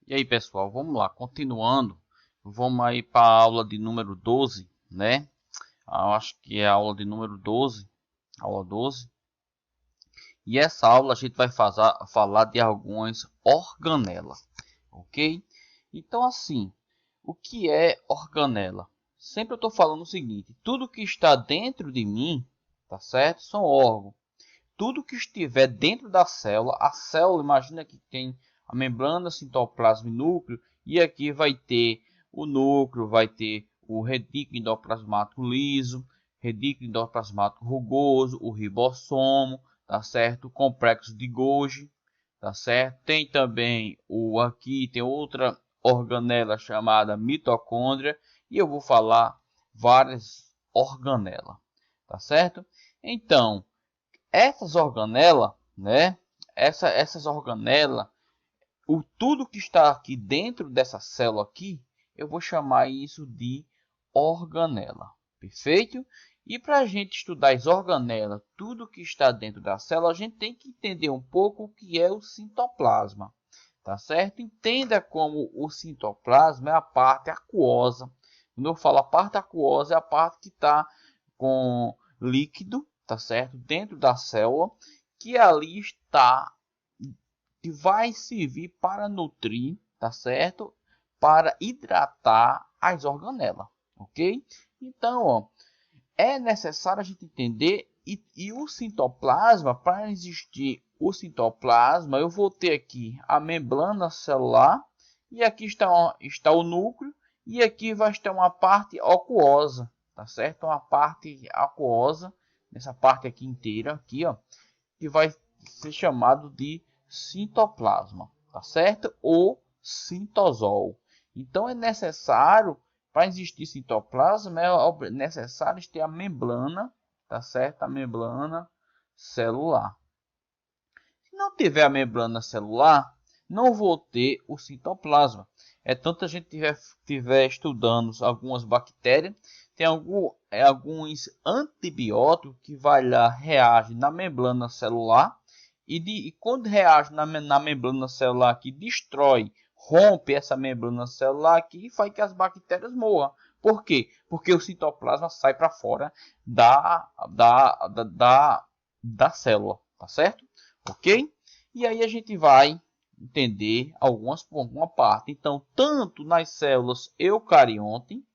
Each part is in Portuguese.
E aí, pessoal, vamos lá, continuando. Vamos aí para a aula de número 12, né? Eu acho que é a aula de número 12, aula 12. E essa aula a gente vai falar de algumas organelas, ok? Então, assim, o que é organela? Sempre eu estou falando o seguinte: tudo que está dentro de mim, tá certo? São órgãos. Tudo que estiver dentro da célula, a célula, imagina que tem a membrana, citoplasma e núcleo, e aqui vai ter o núcleo, vai ter o retículo endoplasmático liso, retículo endoplasmático rugoso, o ribossomo, tá certo? O complexo de Golgi, tá certo? Tem também aqui tem outra organela chamada mitocôndria, e eu vou falar várias organelas, tá certo? Então, essas organelas, né? Essas organelas, tudo que está aqui dentro dessa célula aqui, eu vou chamar isso de organela, perfeito? E para a gente estudar as organelas, tudo que está dentro da célula, a gente tem que entender um pouco o que é o citoplasma, tá certo? Entenda como o citoplasma é a parte aquosa. Quando eu falo a parte aquosa, é a parte que está com líquido, tá certo? Dentro da célula, que ali está, que vai servir para nutrir, tá certo? Para hidratar as organelas, ok? Então, ó, é necessário a gente entender e o citoplasma, para existir o citoplasma, eu vou ter aqui a membrana celular e aqui está o núcleo e aqui vai estar uma parte aquosa, tá certo? Uma parte aquosa, nessa parte aqui inteira, aqui, ó, que vai ser chamado de citoplasma, tá certo? Ou citosol. Então é necessário, para existir citoplasma, é necessário ter a membrana, tá certo? A membrana celular. Se não tiver a membrana celular, não vou ter o citoplasma. É tanto a gente tiver estudando algumas bactérias, tem alguns antibióticos que vai lá, reagem na membrana celular e quando reage na membrana celular que destrói, rompe essa membrana celular aqui e faz que as bactérias morram. Por quê? Porque o citoplasma sai para fora da célula, tá certo? Ok? E aí a gente vai entender alguma parte. Então, tanto nas células eucarionte,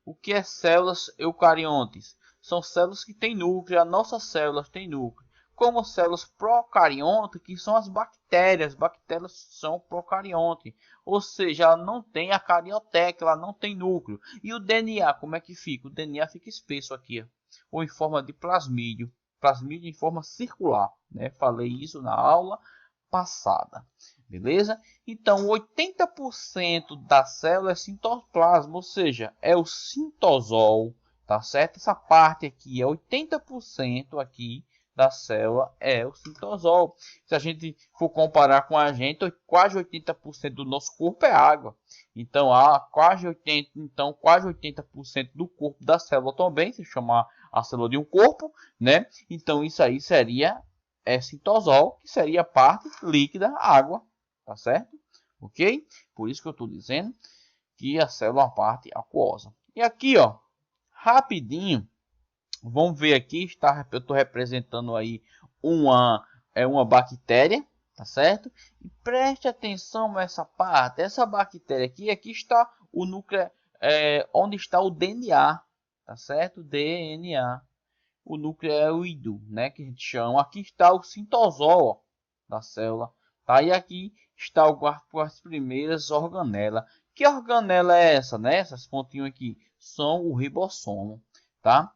o que é células eucariontes? São células que têm núcleo, as nossas células têm núcleo. Como células procariontes, que são as bactérias são procariontes, ou seja, ela não tem a carioteca, ela não tem núcleo. E o DNA, como é que fica? O DNA fica espesso aqui, ó, ou em forma de plasmídio em forma circular, né? Falei isso na aula passada, beleza? Então, 80% da célula é citoplasma, ou seja, é o citosol, tá certo? Essa parte aqui é 80% aqui da célula é o citosol. Se a gente for comparar com a gente, quase 80% do nosso corpo é água. Então, quase 80% do corpo da célula também, se chamar a célula de um corpo, né? Então, isso aí seria citosol, que seria a parte líquida, água, tá certo? Ok? Por isso que eu estou dizendo que a célula é uma parte aquosa. E aqui, ó, rapidinho, vamos ver aqui, eu estou representando aí uma bactéria, tá certo? E preste atenção nessa parte, essa bactéria aqui está o núcleo, onde está o DNA, tá certo? DNA. O nucleoide, né, que a gente chama. Aqui está o citosol da célula, tá? E aqui está as primeiras organelas. Que organela é essa, né? Essas pontinhas aqui são o ribossomo, tá?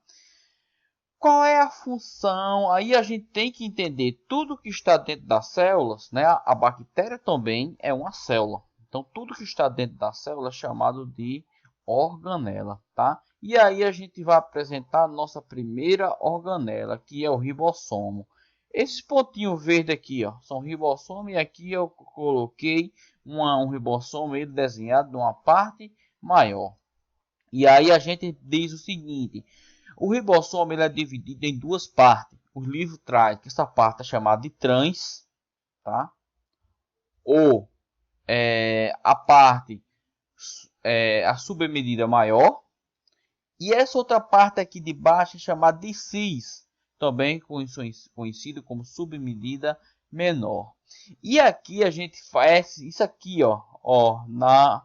Qual é a função? Aí a gente tem que entender tudo que está dentro das células, né? A bactéria também é uma célula. Então tudo que está dentro da célula é chamado de organela, tá? E aí a gente vai apresentar a nossa primeira organela, que é o ribossomo. Esse pontinho verde aqui, ó, são ribossomo, e aqui eu coloquei um ribossomo ele desenhado de uma parte maior. E aí a gente diz o seguinte: o ribossomo ele é dividido em duas partes. o livro traz que essa parte é chamada de trans, tá? Ou a parte, a submedida maior. E essa outra parte aqui de baixo é chamada de cis, também conhecido como submedida menor. E aqui a gente faz isso aqui, ó na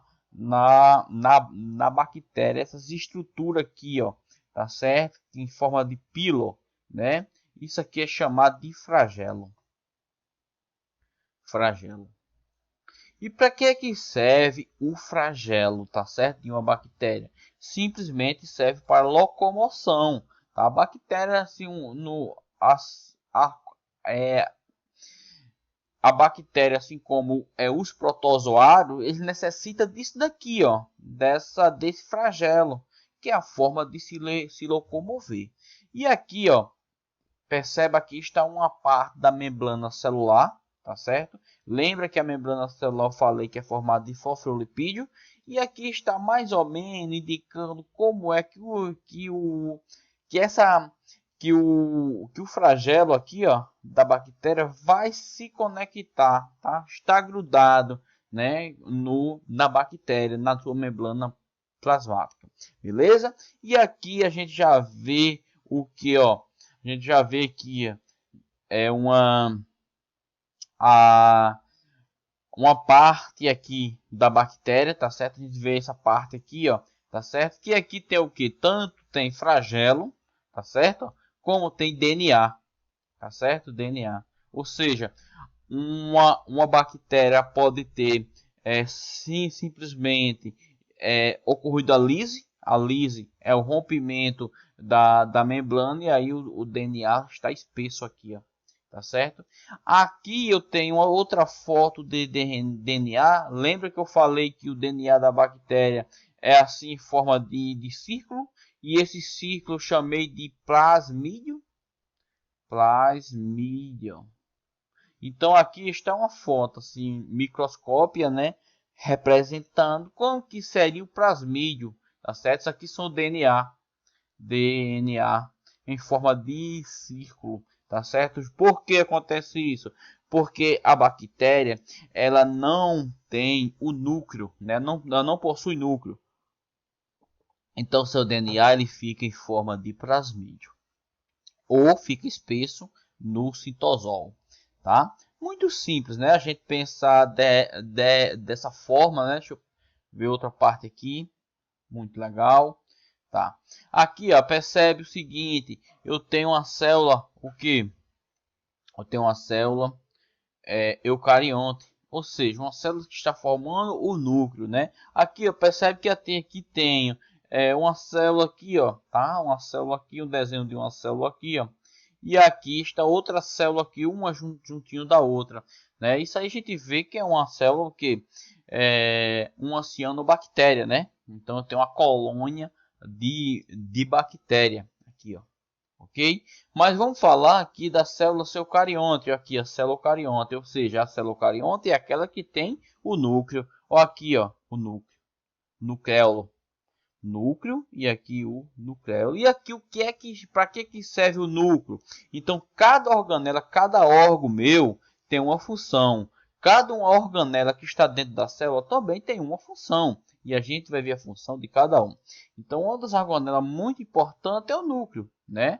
bactéria, essas estruturas aqui, ó, tá certo? Em forma de pílor, né? Isso aqui é chamado de flagelo. Flagelo. E para que serve o flagelo, tá certo? De uma bactéria? Simplesmente serve para locomoção, tá? A bactéria, assim, a bactéria, assim como os protozoários, eles necessitam disso daqui, ó, desse flagelo, que é a forma de se locomover. E aqui, ó, perceba que está uma parte da membrana celular, tá certo? Lembra que a membrana celular eu falei que é formada de fosfolipídio, e aqui está mais ou menos indicando como é que o flagelo aqui, ó, da bactéria vai se conectar, tá? Está grudado, né, na bactéria, na sua membrana plasmática, beleza? E aqui a gente já vê o que, ó, a gente já vê que é uma parte aqui da bactéria, tá certo? A gente vê essa parte aqui, ó, tá certo? Que aqui tem o que? Tanto tem flagelo, tá certo? Como tem DNA, tá certo? DNA. Ou seja, uma bactéria pode ter simplesmente ocorrido a lise. A lise é o rompimento da membrana e aí o DNA está espesso aqui, ó, tá certo? Aqui eu tenho uma outra foto de DNA. Lembra que eu falei que o DNA da bactéria é assim em forma de círculo? E esse círculo eu chamei de plasmídio. Plasmídio. Então aqui está uma foto assim microscópia, né, representando como que seria o plasmídio, tá certo? Isso aqui são DNA em forma de círculo, tá certo? Por que acontece isso? Porque a bactéria, ela não tem o núcleo, né? Ela não possui núcleo. Então seu DNA ele fica em forma de plasmídio ou fica espesso no citosol, tá? Muito simples, né? A gente pensar dessa forma, né? Deixa eu ver outra parte aqui, muito legal, tá? Aqui, ó, percebe o seguinte: eu tenho uma célula, o que? Eu tenho uma célula eucarionte, ou seja, uma célula que está formando o núcleo, né? Aqui, ó, percebe que aqui tenho uma célula aqui, ó, tá? Uma célula aqui, um desenho de uma célula aqui, ó. E aqui está outra célula aqui, uma juntinho da outra, né? Isso aí a gente vê que é uma célula que uma cianobactéria, né? Então eu tenho uma colônia de bactéria aqui, ó. Ok? Mas vamos falar aqui da célula eucarionte, aqui a célula eucarionte, ou seja, a célula eucarionte é aquela que tem o núcleo, ó, aqui, ó, o núcleo, nucleolo, núcleo e aqui o nucleolo. E aqui o que é que para que serve o núcleo? Então cada organela, cada órgão meu tem uma função. Cada uma organela que está dentro da célula também tem uma função. E a gente vai ver a função de cada um. Então uma das organelas muito importante é o núcleo, né?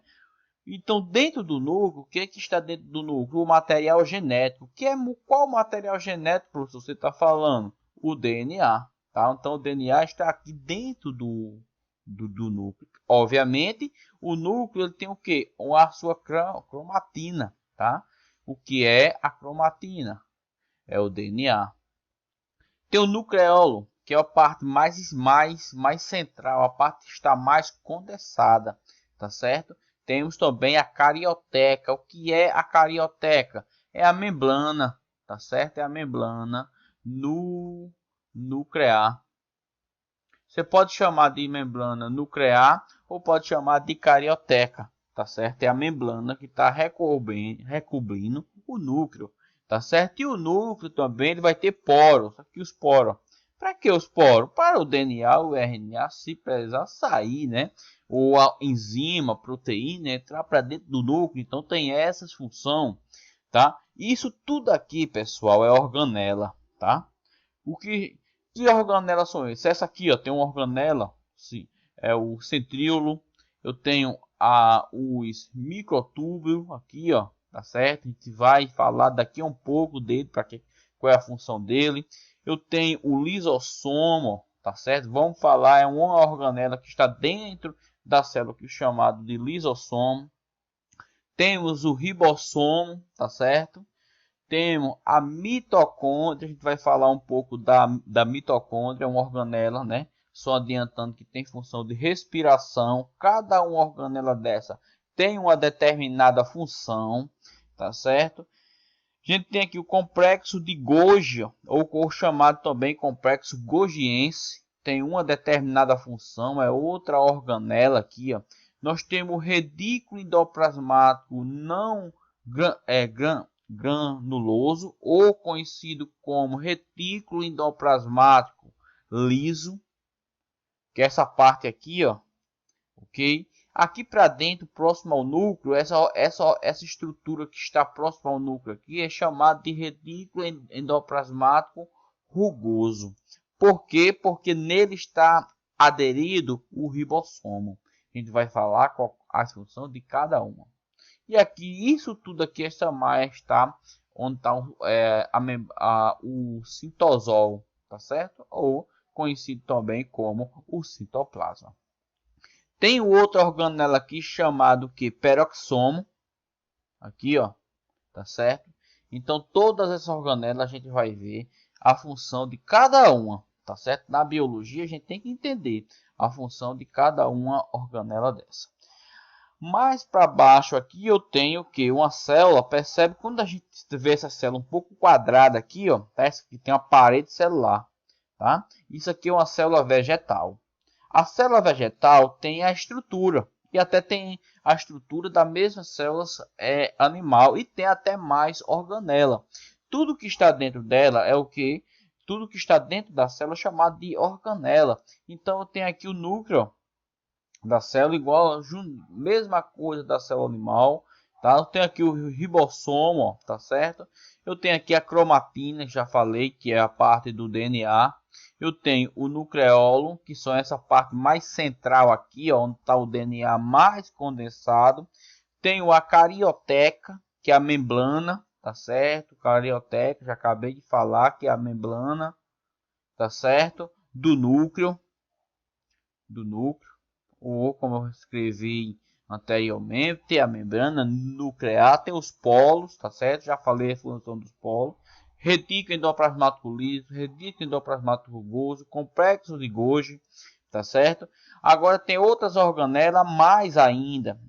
Então dentro do núcleo, o que é que está dentro do núcleo? O material genético. Qual material genético, professor, você está falando? O DNA. Tá? Então o DNA está aqui dentro do núcleo. Obviamente, o núcleo ele tem o que? A sua cromatina. Tá? O que é a cromatina? É o DNA. Tem o nucleolo, que é a parte mais central, a parte que está mais condensada. Tá certo? Temos também a carioteca. O que é a carioteca? É a membrana. Tá certo? É a membrana nuclear. Você pode chamar de membrana nuclear ou pode chamar de carioteca, tá certo? É a membrana que está recobrindo o núcleo, tá certo? E o núcleo também ele vai ter poros, aqui os poros, Para que os poros? Para o DNA, o RNA, se precisar sair, né? Ou a enzima, proteína, entrar para dentro do núcleo. Então tem essas funções, tá? Isso tudo aqui, pessoal, é organela, tá? Que organelas são essas? Essa aqui, ó, tem uma organela, sim, é o centríolo. Eu tenho os microtúbulos aqui, ó, tá certo? A gente vai falar daqui a um pouco dele, qual é a função dele. Eu tenho o lisossomo, tá certo? Vamos falar, é uma organela que está dentro da célula, que é chamado de lisossomo. Temos o ribossomo, tá certo? Temos a mitocôndria, a gente vai falar um pouco da mitocôndria, uma organela, né? Só adiantando que tem função de respiração. Cada uma organela dessa tem uma determinada função, tá certo? A gente tem aqui o complexo de Golgi, ou chamado também complexo golgiense. Tem uma determinada função, é outra organela aqui, ó. Nós temos o redículo endoplasmático não granuloso, ou conhecido como retículo endoplasmático liso, que é essa parte aqui, ó, ok? Aqui para dentro, próximo ao núcleo, essa estrutura que está próxima ao núcleo aqui é chamada de retículo endoplasmático rugoso. Por quê? Porque nele está aderido o ribossomo. A gente vai falar qual a função de cada uma. E aqui, isso tudo aqui, essa malha está onde está o citosol, tá certo? Ou conhecido também como o citoplasma. Tem outro organela aqui chamado que peroxomo, aqui, ó, tá certo? Então todas essas organelas a gente vai ver a função de cada uma, tá certo? Na biologia a gente tem que entender a função de cada uma organela dessa. Mais para baixo aqui eu tenho que uma célula, percebe quando a gente vê essa célula um pouco quadrada aqui, ó, tá? Essa aqui tem uma parede celular, tá? Isso aqui é uma célula vegetal. A célula vegetal tem a estrutura e até tem a estrutura da mesma célula animal e tem até mais organela. Tudo que está dentro dela é o que? Tudo que está dentro da célula é chamado de organela. Então eu tenho aqui o núcleo da célula igual, mesma coisa da célula animal, tá? Eu tenho aqui o ribossomo, ó, tá certo? Eu tenho aqui a cromatina, já falei que é a parte do DNA. Eu tenho o nucleolo, que são essa parte mais central aqui, ó, onde está o DNA mais condensado. Tenho a carioteca, que é a membrana, tá certo? Carioteca, já acabei de falar que é a membrana, tá certo? Do núcleo, ou como eu escrevi anteriormente, tem a membrana nuclear, tem os polos, tá certo? Já falei a função dos polos. Retículo endoplasmático liso, retículo endoplasmático rugoso, complexo de Golgi, tá certo? Agora tem outras organelas mais ainda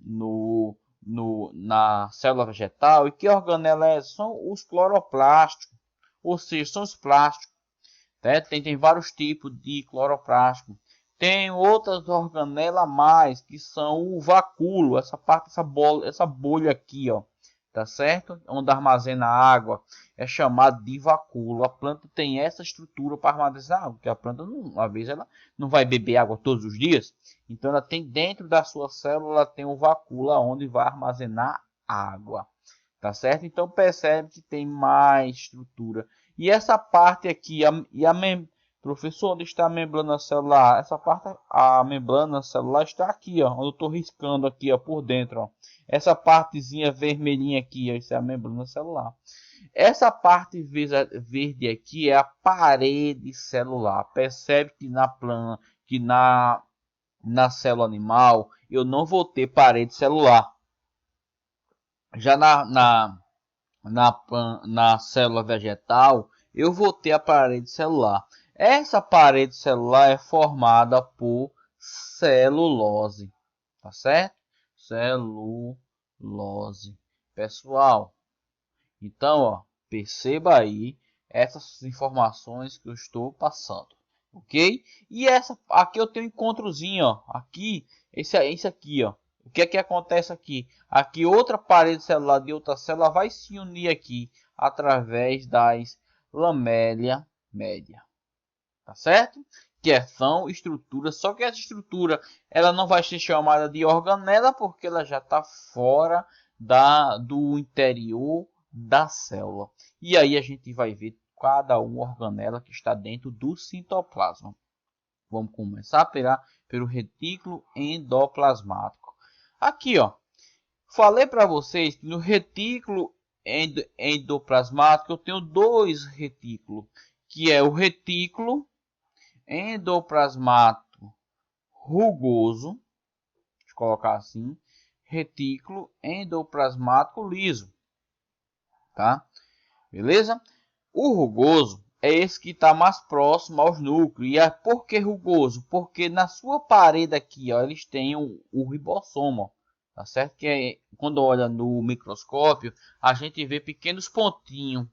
na célula vegetal. E que organelas são os cloroplásticos, ou seja, são os plásticos. Tá? Tem vários tipos de cloroplásticos. Tem outras organelas a mais, que são o vacúolo, essa parte, essa bolha aqui, ó, tá certo? Onde armazena água, é chamado de vacúolo. A planta tem essa estrutura para armazenar água, porque a planta, uma vez, ela não vai beber água todos os dias. Então, ela tem dentro da sua célula, ela tem o vacúolo, onde vai armazenar água, tá certo? Então, percebe que tem mais estrutura. E essa parte aqui, professor, onde está a membrana celular? Essa parte, a membrana celular está aqui, ó, onde eu estou riscando aqui, ó, por dentro, ó. Essa partezinha vermelhinha aqui, ó, isso é a membrana celular. Essa parte verde aqui é a parede celular. Percebe que na célula animal eu não vou ter parede celular. Já na célula vegetal eu vou ter a parede celular. Essa parede celular é formada por celulose, tá certo? Celulose, pessoal. Então, ó, perceba aí essas informações que eu estou passando, ok? E essa aqui eu tenho um encontrozinho, ó, aqui, esse aqui, ó. O que é que acontece aqui? Aqui outra parede celular de outra célula vai se unir aqui através das lamélia média. tá certo? São estruturas, só que essa estrutura ela não vai ser chamada de organela porque ela já está fora do interior da célula. E aí a gente vai ver cada uma organela que está dentro do citoplasma. Vamos começar pelo retículo endoplasmático. Aqui, ó, falei para vocês que no retículo endoplasmático eu tenho dois retículos, que é o retículo endoplasmático rugoso, deixa eu colocar assim, retículo endoplasmático liso, tá? Beleza? O rugoso é esse que está mais próximo aos núcleos. E por que rugoso? Porque na sua parede aqui, ó, eles têm o ribossomo, tá certo? Que quando olha no microscópio, a gente vê pequenos pontinhos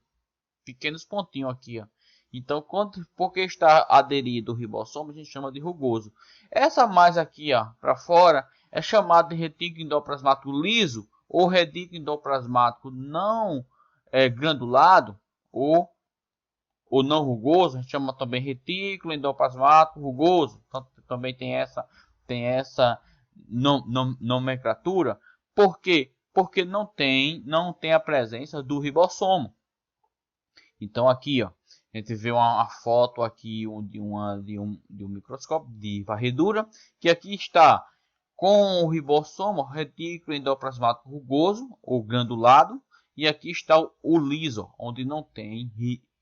aqui, ó. Então, porque está aderido o ribossomo, a gente chama de rugoso. Essa mais aqui, ó, para fora, é chamada de retículo endoplasmático liso ou retículo endoplasmático não granulado ou não rugoso. A gente chama também retículo endoplasmático rugoso. Então, também tem essa nomenclatura. Por quê? Porque não tem a presença do ribossomo. Então aqui, ó, a gente vê uma foto aqui de um microscópio de varredura, que aqui está com o ribossomo, retículo endoplasmático rugoso ou granulado, e aqui está o liso, onde não tem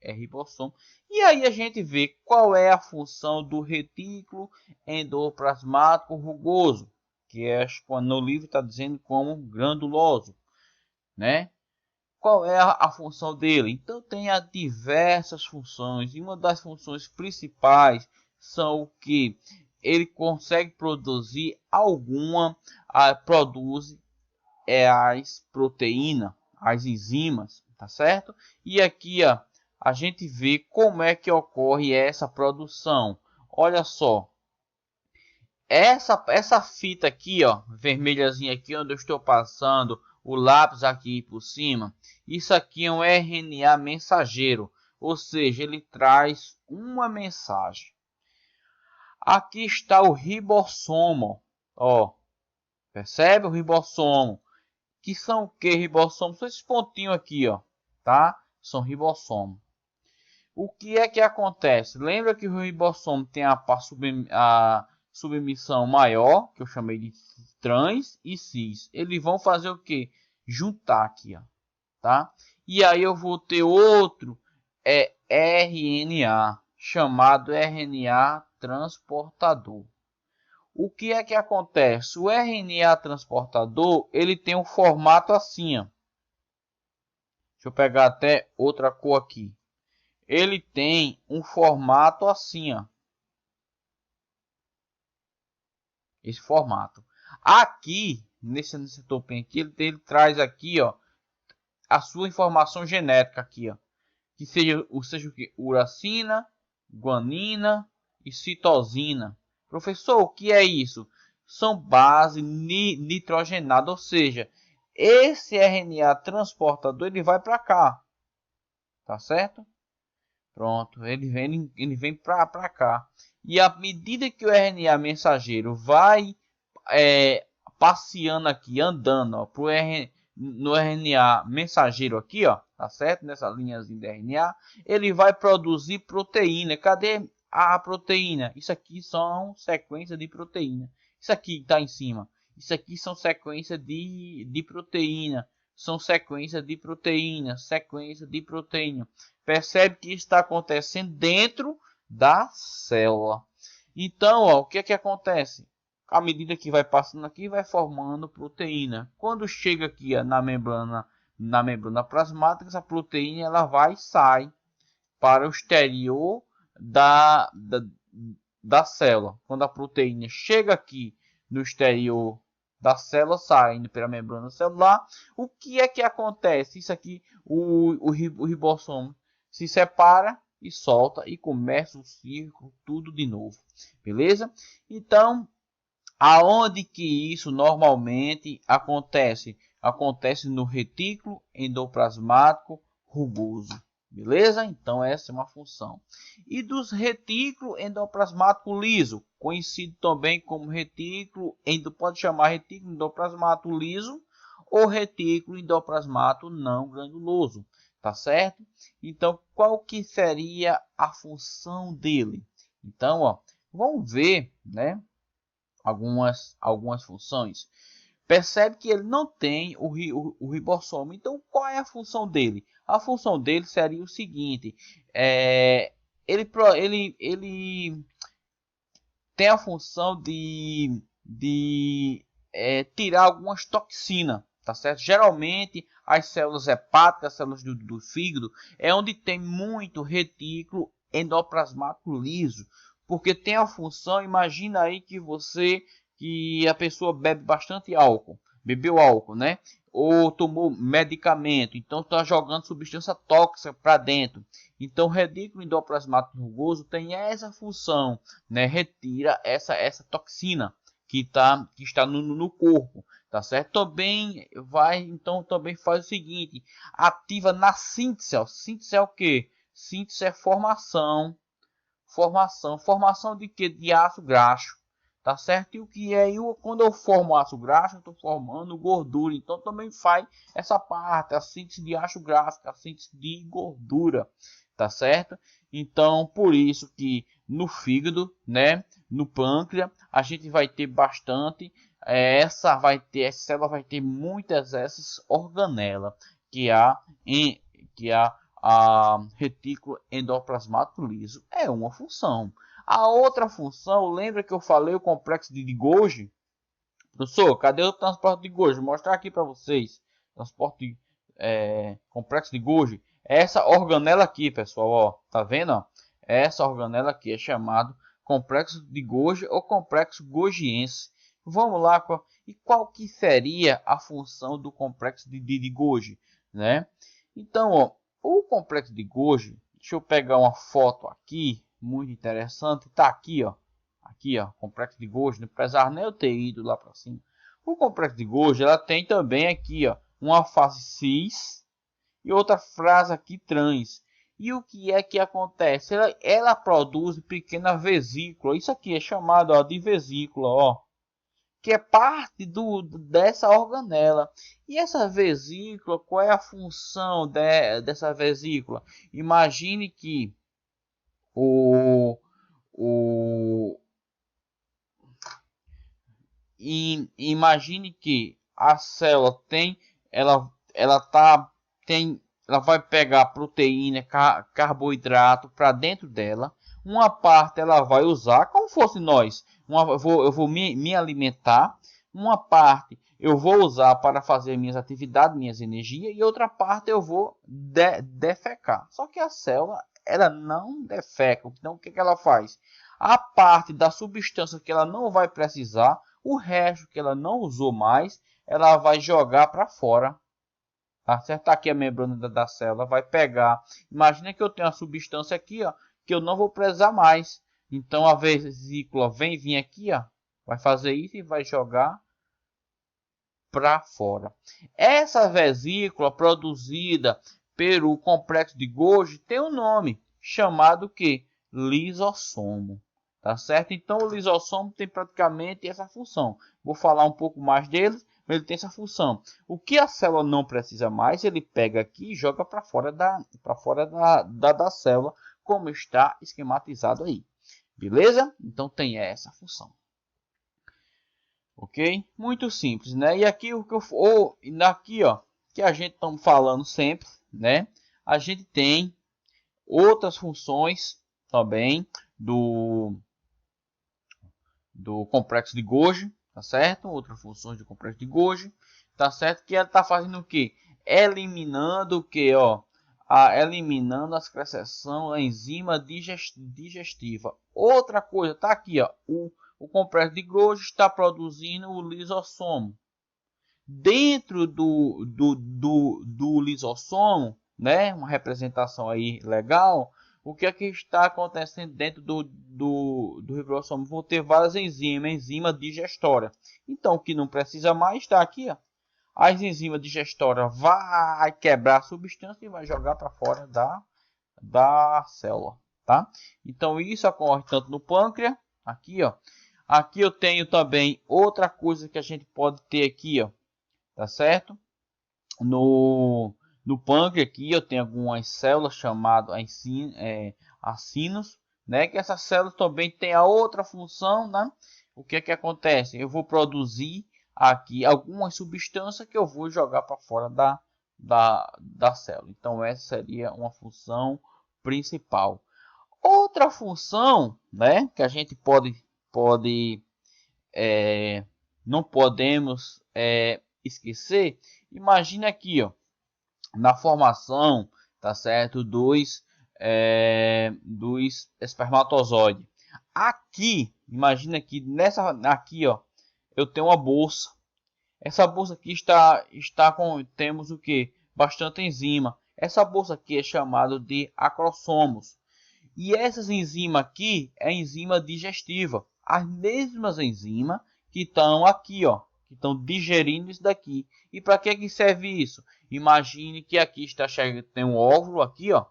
ribossomo. E aí a gente vê qual é a função do retículo endoplasmático rugoso, que é no livro está dizendo como granuloso, né? Qual é a função dele? Então tem diversas funções, e uma das funções principais são que ele consegue produzir produz as proteínas, as enzimas, tá certo? E aqui, ó, a gente vê como é que ocorre essa produção. Olha só, essa fita aqui, ó, vermelhazinha aqui, onde eu estou passando o lápis aqui por cima, isso aqui é um RNA mensageiro, ou seja, ele traz uma mensagem. Aqui está o ribossomo, ó, percebe o ribossomo? Que são o que ribossomos? São esses pontinhos aqui, ó, tá? São ribossomos. O que é que acontece? Lembra que o ribossomo tem a submissão maior, que eu chamei de trans e cis. Eles vão fazer o que? Juntar aqui, ó, tá? E aí eu vou ter outro RNA, chamado RNA transportador. O que é que acontece? O RNA transportador, ele tem um formato assim, ó. Deixa eu pegar até outra cor aqui. Ele tem um formato assim, ó. Esse formato. Aqui, nesse topinho aqui, ele traz aqui, ó, a sua informação genética aqui, ó. Que seja o que? Uracina, guanina e citosina. Professor, o que é isso? São bases nitrogenadas, ou seja, esse RNA transportador ele vai para cá, tá certo? Pronto, ele vem para cá. E à medida que o RNA mensageiro vai passeando aqui, andando, ó, no RNA mensageiro aqui, ó, tá certo? Nessa linhazinha de RNA, ele vai produzir proteína. Cadê a proteína? Isso aqui são sequências de proteína. Isso aqui está em cima. Isso aqui são sequências de proteína. São sequências de proteína, sequência de proteína. Percebe que isso está acontecendo dentro da célula. Então, ó, o que é que acontece? À medida que vai passando aqui, vai formando proteína. Quando chega aqui ó, na membrana plasmática, essa proteína ela vai e sai para o exterior da célula. Quando a proteína chega aqui no exterior da célula, saindo pela membrana celular, o que é que acontece? Isso aqui, o ribossomo se separa e solta e começa o ciclo tudo de novo, beleza? Então, aonde que isso normalmente acontece? Acontece no retículo endoplasmático rugoso, Beleza? Então essa é uma função. E dos retículo endoplasmático liso, conhecido também como retículo, pode chamar retículo endoplasmático liso ou retículo endoplasmático não granuloso, tá certo? Então qual que seria a função dele? Então, ó, vamos ver, né, algumas funções. Percebe que ele não tem o ribossomo. Então, qual é a função dele? A função dele seria o seguinte: ele tem a função de tirar algumas toxinas, tá certo? Geralmente, as células hepáticas, as células do fígado, é onde tem muito retículo endoplasmático liso, porque tem a função. Imagina aí que a pessoa bebe bastante álcool, bebeu álcool, né? Ou tomou medicamento, então está jogando substância tóxica para dentro. Então, o retículo endoplasmático rugoso tem essa função, né? Retira essa toxina que está no corpo, tá certo? Também faz o seguinte: ativa na síntese. Síntese é o que? Síntese é formação de que? De ácido graxo, tá certo? E o que é? Quando eu formo ácido graxo, eu estou formando gordura. Então também faz essa parte, a síntese de ácido graxo, a síntese de gordura, tá certo? Então por isso que no fígado, né, no pâncreas, a gente vai ter bastante essa célula vai ter muitas essas organelas que a retículo endoplasmático liso é uma função. A outra função, lembra que eu falei o complexo de Golgi? Professor, cadê o transporte de Golgi? Vou mostrar aqui para vocês. Transporte complexo de Golgi. Essa organela aqui, pessoal, ó, tá vendo? Ó? Essa organela aqui é chamado complexo de Golgi ou complexo golgiense. Vamos lá, e qual que seria a função do complexo de Golgi, né? Então, ó, o complexo de Golgi, deixa eu pegar uma foto aqui, muito interessante, tá aqui, ó. Aqui, ó, complexo de Golgi, não precisava nem eu ter ido lá para cima. O complexo de Golgi, ela tem também aqui, ó, uma fase cis e outra fase aqui trans. E o que é que acontece? Ela produz pequena vesícula. Isso aqui é chamado, ó, de vesícula, ó, que é parte dessa organela. E essa vesícula, qual é a função dessa vesícula? Imagine que o, o imagine que a célula ela vai pegar proteína, carboidrato para dentro dela. Uma parte ela vai usar como fosse nós. Eu vou me alimentar. Uma parte eu vou usar para fazer minhas atividades, minhas energias. E outra parte eu vou defecar. Só que a célula ela não defeca. Então o que ela faz? A parte da substância que ela não vai precisar, o resto que ela não usou mais, ela vai jogar para fora. Tá certo? Tá aqui a membrana da célula, vai pegar. Imagina que eu tenho uma substância aqui, ó, que eu não vou precisar mais. Então a vesícula vem vir aqui, ó, vai fazer isso e vai jogar para fora. Essa vesícula produzida pelo complexo de Golgi tem um nome chamado que lisossomo. Tá certo? Então o lisossomo tem praticamente essa função. Vou falar um pouco mais dele, mas ele tem essa função. O que a célula não precisa mais, ele pega aqui e joga para fora da célula, como está esquematizado aí. Beleza? Então tem essa função. Ok? Muito simples, né? E aqui o que aqui, ó, que a gente está falando sempre, né? A gente tem outras funções também do complexo de Golgi, tá certo? Outras funções do complexo de Golgi, tá certo? Que ela está fazendo o que? Eliminando o que, ó? Eliminando a secreção da enzima digestiva. Outra coisa, tá aqui, ó. O complexo de Golgi está produzindo o lisossomo. Dentro do lisossomo, né? Uma representação aí legal. O que é que está acontecendo dentro do ribossomo? Vão ter várias enzima digestória. Então, o que não precisa mais está aqui, ó. As enzimas digestórias vai quebrar a substância e vai jogar para fora da célula, tá? Então isso ocorre tanto no pâncreas, aqui, ó. Aqui eu tenho também outra coisa que a gente pode ter aqui, ó, tá certo? No pâncreas aqui eu tenho algumas células chamadas acinos, né? Que essas células também têm a outra função, né? O que é que acontece? Eu vou produzir aqui algumas substâncias que eu vou jogar para fora da célula. Então essa seria uma função principal. Outra função, né? Que a gente não podemos esquecer. Imagina aqui, ó, na formação, tá certo, dos espermatozoides. Aqui, imagina que aqui, ó, eu tenho uma bolsa. Essa bolsa aqui temos o que? Bastante enzima. Essa bolsa aqui é chamada de acrossomos. E essas enzimas aqui é enzima digestiva. As mesmas enzimas que estão aqui, ó, que estão digerindo isso daqui. E para que serve isso? Imagine que aqui tem um óvulo aqui, ó.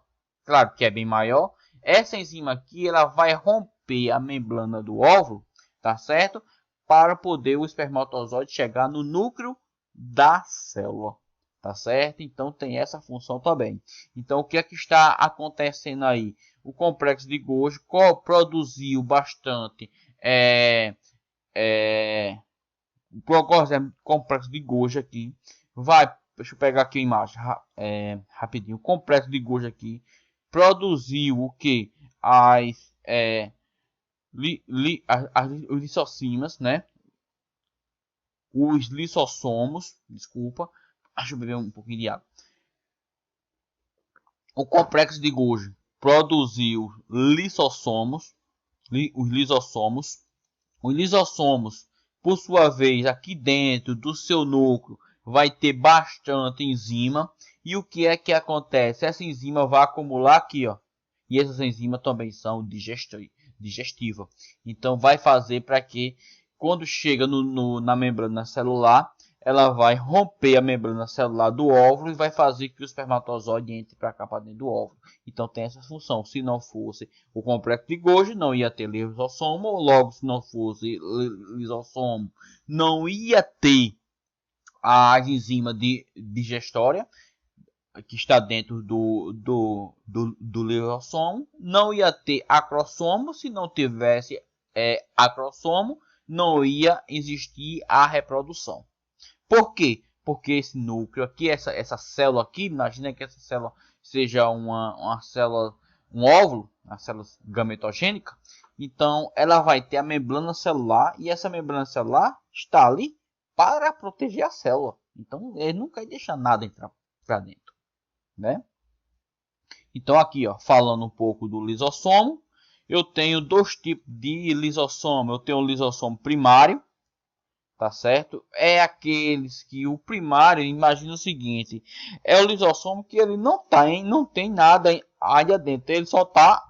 Claro que é bem maior. Essa enzima aqui, ela vai romper a membrana do óvulo, tá certo? Para poder o espermatozoide chegar no núcleo da célula, tá certo? Então tem essa função também. Então o que é que está acontecendo aí? O complexo de Golgi produziu bastante o complexo de Golgi aqui deixa eu pegar aqui a imagem rapidinho. O complexo de Golgi aqui produziu o que? Os lisossimas, né? Os lisossomos, desculpa, deixa eu beber um pouquinho de água. O complexo de Golgi produziu lisossomos, os lisossomos. Os lisossomos, por sua vez, aqui dentro do seu núcleo, vai ter bastante enzima. E o que é que acontece? Essa enzima vai acumular aqui, ó. E essas enzimas também são digestivas. Então, vai fazer para que, quando chega na membrana celular, ela vai romper a membrana celular do óvulo e vai fazer que o espermatozoide entre para cá, para dentro do óvulo. Então tem essa função. Se não fosse o complexo de Golgi, não ia ter lisossomo. Logo, se não fosse lisossomo, não ia ter a enzima digestória que está dentro do lisossomo. Não ia ter acrossomo. Se não tivesse acrossomo, não ia existir a reprodução. Por quê? Porque esse núcleo aqui, essa célula aqui, imagina que essa célula seja uma célula, um óvulo, uma célula gametogênica. Então, ela vai ter a membrana celular e essa membrana celular está ali para proteger a célula. Então, ele não quer deixar nada entrar para dentro, né? Então, aqui, ó, falando um pouco do lisossomo, eu tenho dois tipos de lisossomo. Eu tenho o lisossomo primário, tá certo? É aqueles que o primário, imagina o seguinte, é o lisossomo que ele não tem nada aí dentro, ele só tá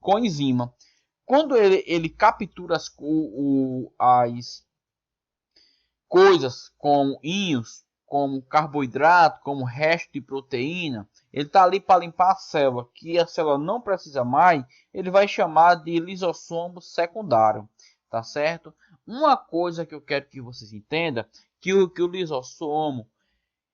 com enzima. Quando ele captura as coisas como íons, como carboidrato, como resto de proteína, ele tá ali para limpar a célula, que a célula não precisa mais, ele vai chamar de lisossomo secundário, tá certo? Uma coisa que eu quero que vocês entendam, que o lisossomo,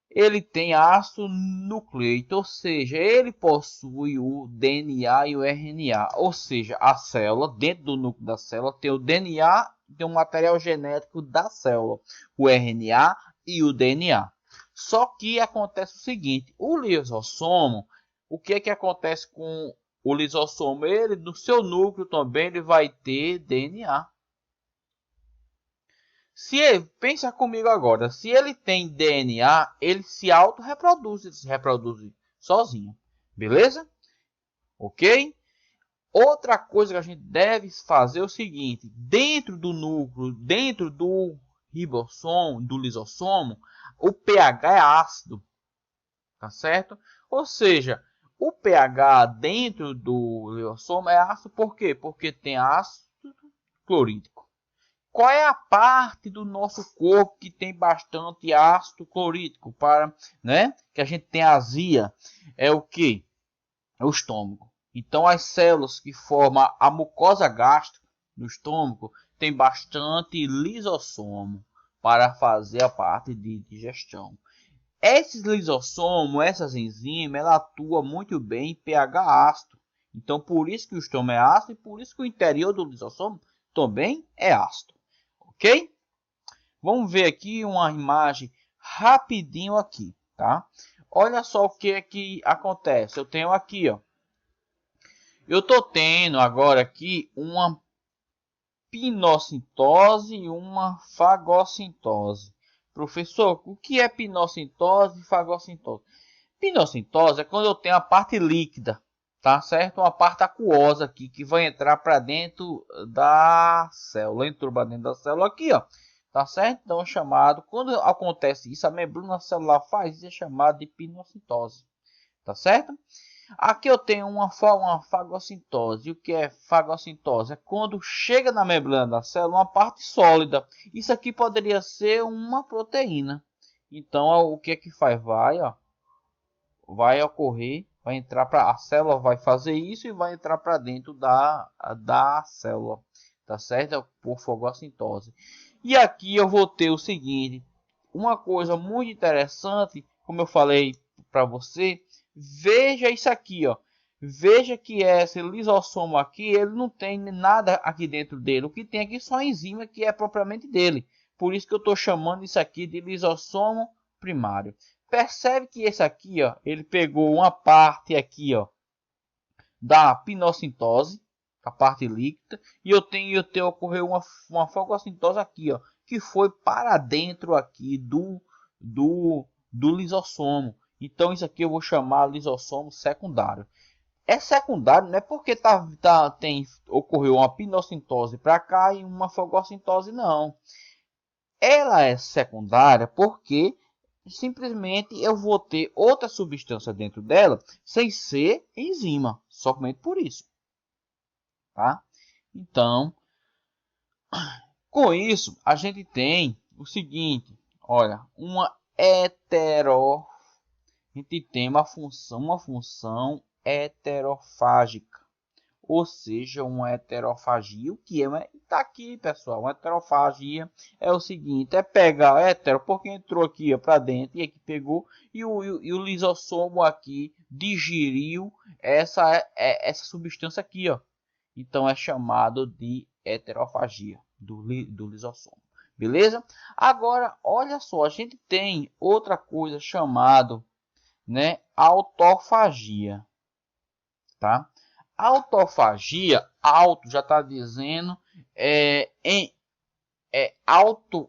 ele tem ácido nucleico, ou seja, ele possui o DNA e o RNA, ou seja, a célula, dentro do núcleo da célula, tem o DNA, tem o material genético da célula, o RNA e o DNA. Só que acontece o seguinte, o lisossomo, o que é que acontece com o lisossomo? Ele, no seu núcleo também, ele vai ter DNA. Pensa comigo agora, se ele tem DNA, ele se auto-reproduz, ele se reproduz sozinho, beleza? Ok? Outra coisa que a gente deve fazer é o seguinte, dentro do núcleo, dentro do ribossomo, do lisossomo, o pH é ácido, tá certo? Ou seja, o pH dentro do lisossomo é ácido por quê? Porque tem ácido clorídrico. Qual é a parte do nosso corpo que tem bastante ácido clorídrico para, né? Que a gente tem azia? É o que? o estômago. Então as células que formam a mucosa gástrica no estômago tem bastante lisossomo para fazer a parte de digestão. Esses lisossomos, essas enzimas, ela atua muito bem em pH ácido. Então por isso que o estômago é ácido e por isso que o interior do lisossomo também é ácido. Ok? Vamos ver aqui uma imagem rapidinho aqui, tá? Olha só o que é que acontece. Eu tenho aqui, ó. Eu tô tendo agora aqui uma pinocitose e uma fagocitose. Professor, o que é pinocitose e fagocitose? Pinocitose é quando eu tenho a parte líquida, tá certo? Uma parte aquosa aqui que vai entrar para dentro da célula. Entrou para dentro da célula aqui, ó. Tá certo? Então é chamado, quando acontece isso, a membrana celular faz isso, é chamado de pinocitose. Tá certo? Aqui eu tenho uma fagocitose. E o que é fagocitose? É quando chega na membrana da célula uma parte sólida. Isso aqui poderia ser uma proteína. Então o que é que faz? Vai ocorrer, vai entrar para a célula, vai fazer isso e vai entrar para dentro da célula. Tá certo? Por fagocitose. E aqui eu vou ter o seguinte, uma coisa muito interessante, como eu falei para você, veja isso aqui, ó. Veja que esse lisossomo aqui, ele não tem nada aqui dentro dele. O que tem aqui é só a enzima que é propriamente dele. Por isso que eu estou chamando isso aqui de lisossomo primário. Percebe que esse aqui, ó, ele pegou uma parte aqui, ó, da pinocitose, a parte líquida, e ocorreu uma fagocitose aqui, ó, que foi para dentro aqui do lisossomo. Então isso aqui eu vou chamar lisossomo secundário. É secundário, não é porque ocorreu uma pinocitose para cá e uma fagocitose, não. Ela é secundária porque simplesmente eu vou ter outra substância dentro dela sem ser enzima, somente por isso, tá? Então, com isso a gente tem o seguinte, olha, a gente tem uma função heterofágica, ou seja, uma heterofagia. O que é? Está aqui, pessoal. Uma heterofagia é o seguinte: é pegar hetero, porque entrou aqui para dentro e aqui pegou, e o lisossomo aqui digeriu essa substância aqui, ó. Então é chamado de heterofagia do lisossomo. Beleza? Agora, olha só, a gente tem outra coisa chamada, né, autofagia, tá? Autofagia, auto já está dizendo,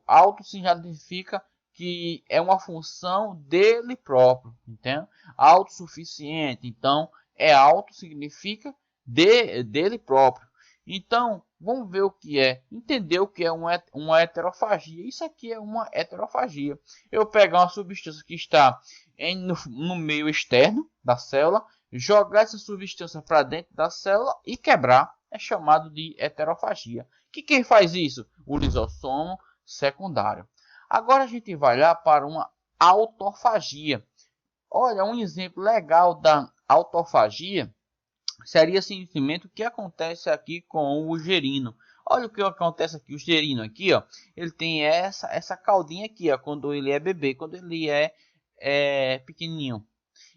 auto significa que é uma função dele próprio, entende? Autossuficiente, então auto significa dele próprio. Então vamos ver o que é, entender o que é uma heterofagia. Isso aqui é uma heterofagia. Eu pegar uma substância que está no meio externo da célula, jogar essa substância para dentro da célula e quebrar, é chamado de heterofagia. Quem faz isso? O lisossomo secundário. Agora a gente vai lá para uma autofagia. Olha, um exemplo legal da autofagia seria simplesmente o que acontece aqui com o gerino. Olha o que acontece aqui, o gerino aqui, ó, ele tem essa caldinha aqui, ó, quando ele é bebê, quando ele é pequenininho.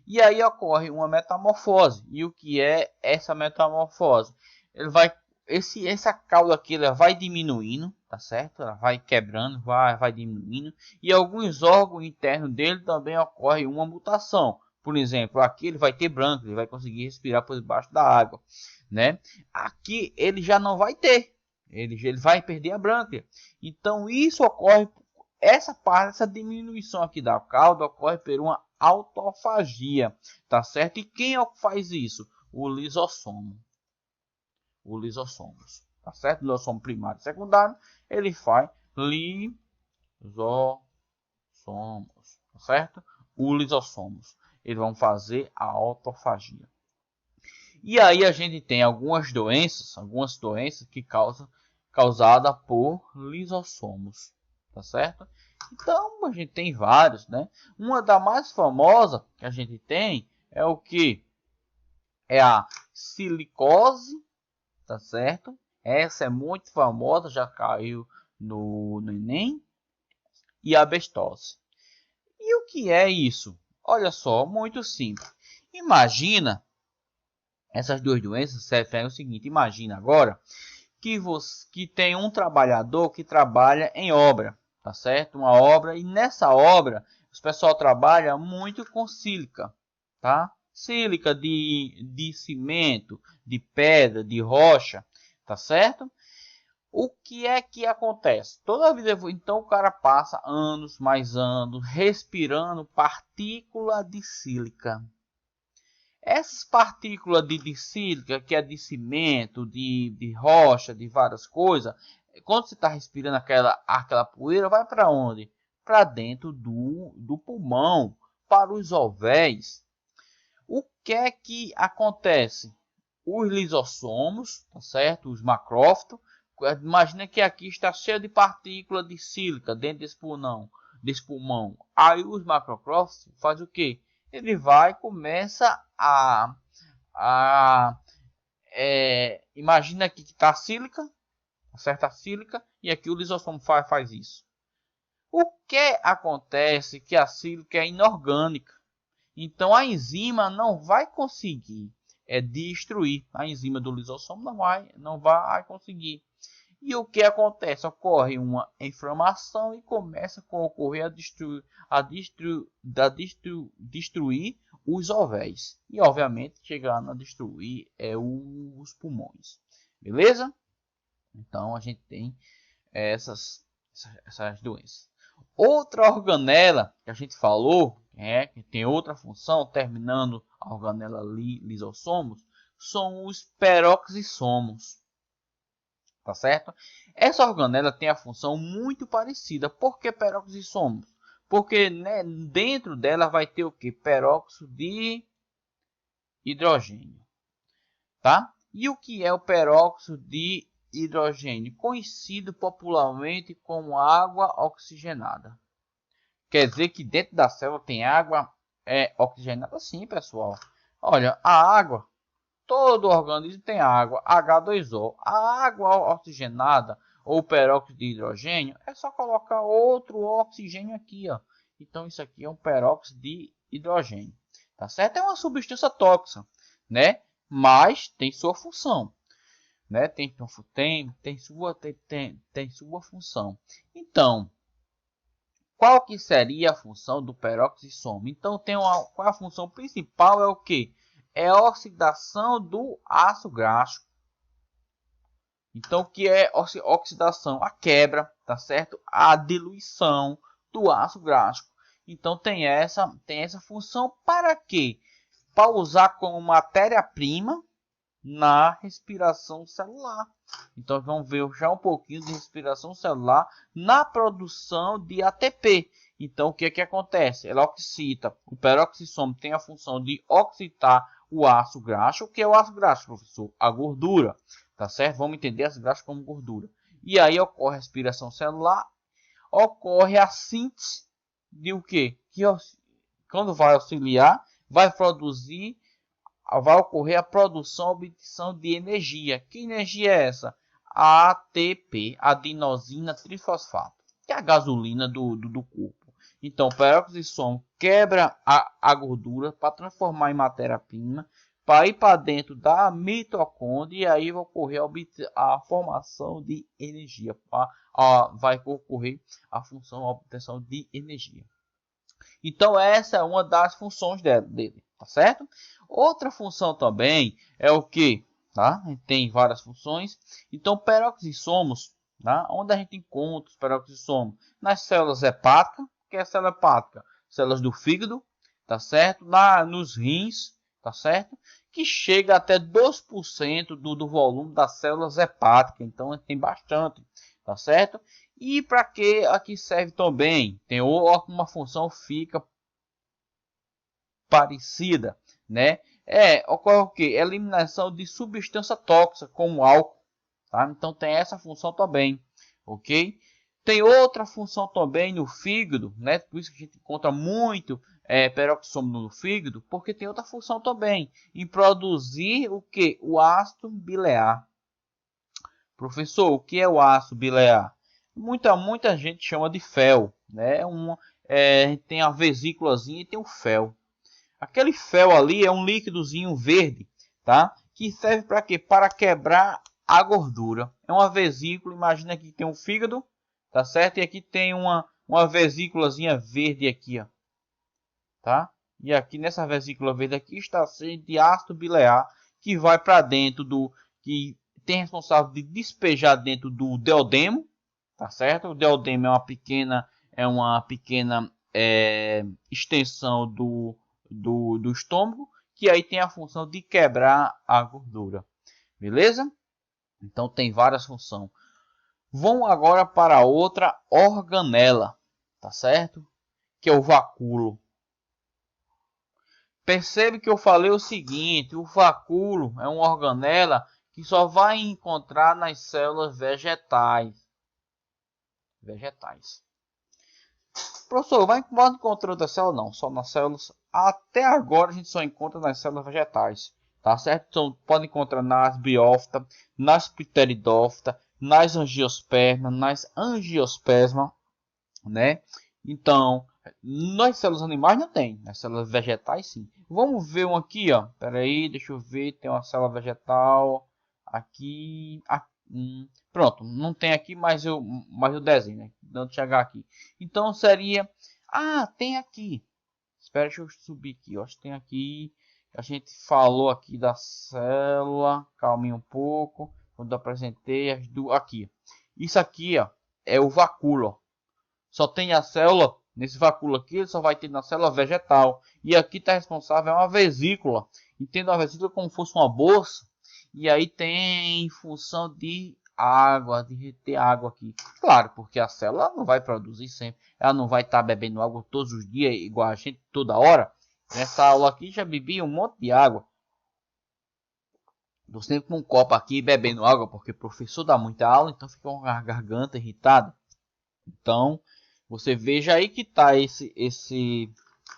E aí ocorre uma metamorfose. E o que é essa metamorfose? Ele vai essa cauda aqui ela vai diminuindo, tá certo? Ela vai quebrando, vai diminuindo. E alguns órgãos internos dele também ocorre uma mutação. Por exemplo, aqui ele vai ter branco, ele vai conseguir respirar por debaixo da água, né? Aqui ele já não vai ter, ele vai perder a branca. Então isso ocorre, essa diminuição aqui da cauda ocorre por uma autofagia, tá certo? E quem faz isso? O lisossomo. O lisossomos, tá certo? O lisossomo primário e secundário, ele faz lisossomos, tá certo? O lisossomos, eles vão fazer a autofagia. E aí a gente tem algumas doenças que causada por lisossomos, tá certo? Então a gente tem vários, né? Uma da mais famosa que a gente tem é o que? é a silicose, tá certo? Essa é muito famosa, já caiu no Enem. E a bestose. E o que é isso? Olha só, muito simples. Imagina essas duas doenças se referem ao seguinte: imagina agora que tem um trabalhador que trabalha em obra, tá certo? Uma obra, e nessa obra o pessoal trabalha muito com sílica, tá? Sílica de cimento, de pedra, de rocha, tá certo? O que é que acontece? Toda a vida, então o cara passa anos, mais anos, respirando partícula de sílica. Essas partículas de sílica, que é de cimento, de rocha, de várias coisas, quando você está respirando aquela poeira, vai para onde? Para dentro do pulmão, para os ovéis. O que é que acontece? Os lisossomos, tá certo? Os macrófitos. Imagina que aqui está cheio de partículas de sílica dentro desse pulmão. Aí os macrófitos faz o que? Ele vai e começa imagina aqui que está a sílica, certa sílica, e aqui o lisossomo faz isso. O que acontece que a sílica é inorgânica? Então a enzima não vai conseguir destruir. A enzima do lisossomo não vai conseguir. E o que acontece? Ocorre uma inflamação e começa a ocorrer destruir os ovéis. E obviamente chegando a destruir os pulmões. Beleza? Então a gente tem essas doenças. Outra organela que a gente falou, que tem outra função, terminando a organela lisossomos, são os peroxissomos. Tá certo? Essa organela tem a função muito parecida. Por que peroxissomos? Porque dentro dela vai ter o que? Peróxido de hidrogênio. Tá? E o que é o peróxido de hidrogênio? Conhecido popularmente como água oxigenada. Quer dizer que dentro da célula tem água oxigenada? Sim, pessoal. Olha, a água, todo organismo tem água, H2O. A água oxigenada ou peróxido de hidrogênio é só colocar outro oxigênio aqui, ó. Então isso aqui é um peróxido de hidrogênio, tá certo? É uma substância tóxica, né? Mas tem sua função, né? Tem sua função. Então, qual que seria a função do peroxissomo? Então, qual a função principal é o que? É a oxidação do ácido graxo. Então, o que é oxidação? A quebra, tá certo? A diluição do ácido graxo. Então, tem essa função para quê? Para usar como matéria-prima na respiração celular. Então vamos ver já um pouquinho de respiração celular na produção de ATP. Então o que acontece? Ela oxida. O peroxissomo tem a função de oxidar o ácido graxo. O que é o ácido graxo, professor? A gordura, tá certo? Vamos entender ácido graxo como gordura. E aí ocorre a respiração celular, ocorre a síntese de o quê? Que quando vai auxiliar, vai ocorrer a produção, obtenção de energia. Que energia é essa? ATP, adenosina trifosfato, que é a gasolina do corpo. Então, o peroxissomo quebra a gordura para transformar em matéria-prima, para ir para dentro da mitocôndria e aí vai ocorrer a formação de energia. Vai ocorrer a função, a obtenção de energia. Então, essa é uma das funções dele, tá certo? Outra função também é o que? Tá? Tem várias funções. Então, peroxissomos, tá? Onde a gente encontra os peroxissomos? Nas células hepáticas, que é a célula hepática? Células do fígado, tá certo? Nos rins, tá certo? Que chega até 2% do volume das células hepáticas. Então, tem bastante, tá certo? E para que aqui serve também? Tem uma função fica parecida, né? Ocorre o que? Eliminação de substância tóxica como álcool, tá? Então tem essa função também, ok? Tem outra função também no fígado, né? Por isso que a gente encontra muito peroxisômio no fígado, porque tem outra função também, em produzir o que? O ácido bilear. Professor, o que é o ácido bilear? Muita gente chama de fel, né? Tem a vesículazinha e tem o fel. Aquele fel ali é um líquidozinho verde, tá? Que serve para quê? Para quebrar a gordura. É uma vesícula, imagina que tem um fígado, tá certo? E aqui tem uma vesículazinha verde aqui, ó. Tá? E aqui nessa vesícula verde aqui está cheio de ácido bilear que vai para dentro que tem responsável de despejar dentro do duodeno, tá certo? O duodeno é uma pequena extensão do estômago, que aí tem a função de quebrar a gordura, beleza? Então tem várias funções. Vamos agora para outra organela, tá certo? Que é o vacúolo. Percebe que eu falei o seguinte, o vacúolo é uma organela que só vai encontrar nas células vegetais. Professor, vai encontrar outra célula? Não, só nas células. Até agora a gente só encontra nas células vegetais. Tá certo? Então pode encontrar nas briófitas, nas pteridófitas, nas angiospermas, né? Então, nas células animais não tem, nas células vegetais sim. Vamos ver um aqui, ó. Pera aí, deixa eu ver, tem uma célula vegetal aqui, pronto, não tem aqui, mas eu desenho, né? Dando chegar aqui. Então seria, tem aqui. Espera, deixa eu subir aqui, eu acho que tem aqui. A gente falou aqui da célula, calminha um pouco, quando eu apresentei as duas aqui. Isso aqui, ó, é o vacúolo, ó. Só tem a célula, nesse vacúolo aqui, ele só vai ter na célula vegetal. E aqui está responsável é uma vesícula. Entendo a vesícula como se fosse uma bolsa. E aí tem função de água, de reter água aqui. Claro, porque a célula não vai produzir sempre. Ela não vai estar bebendo água todos os dias, igual a gente, toda hora. Nessa aula aqui já bebi um monte de água. Estou sempre com um copo aqui bebendo água, porque o professor dá muita aula, então fica com a garganta irritada. Então, você veja aí que tá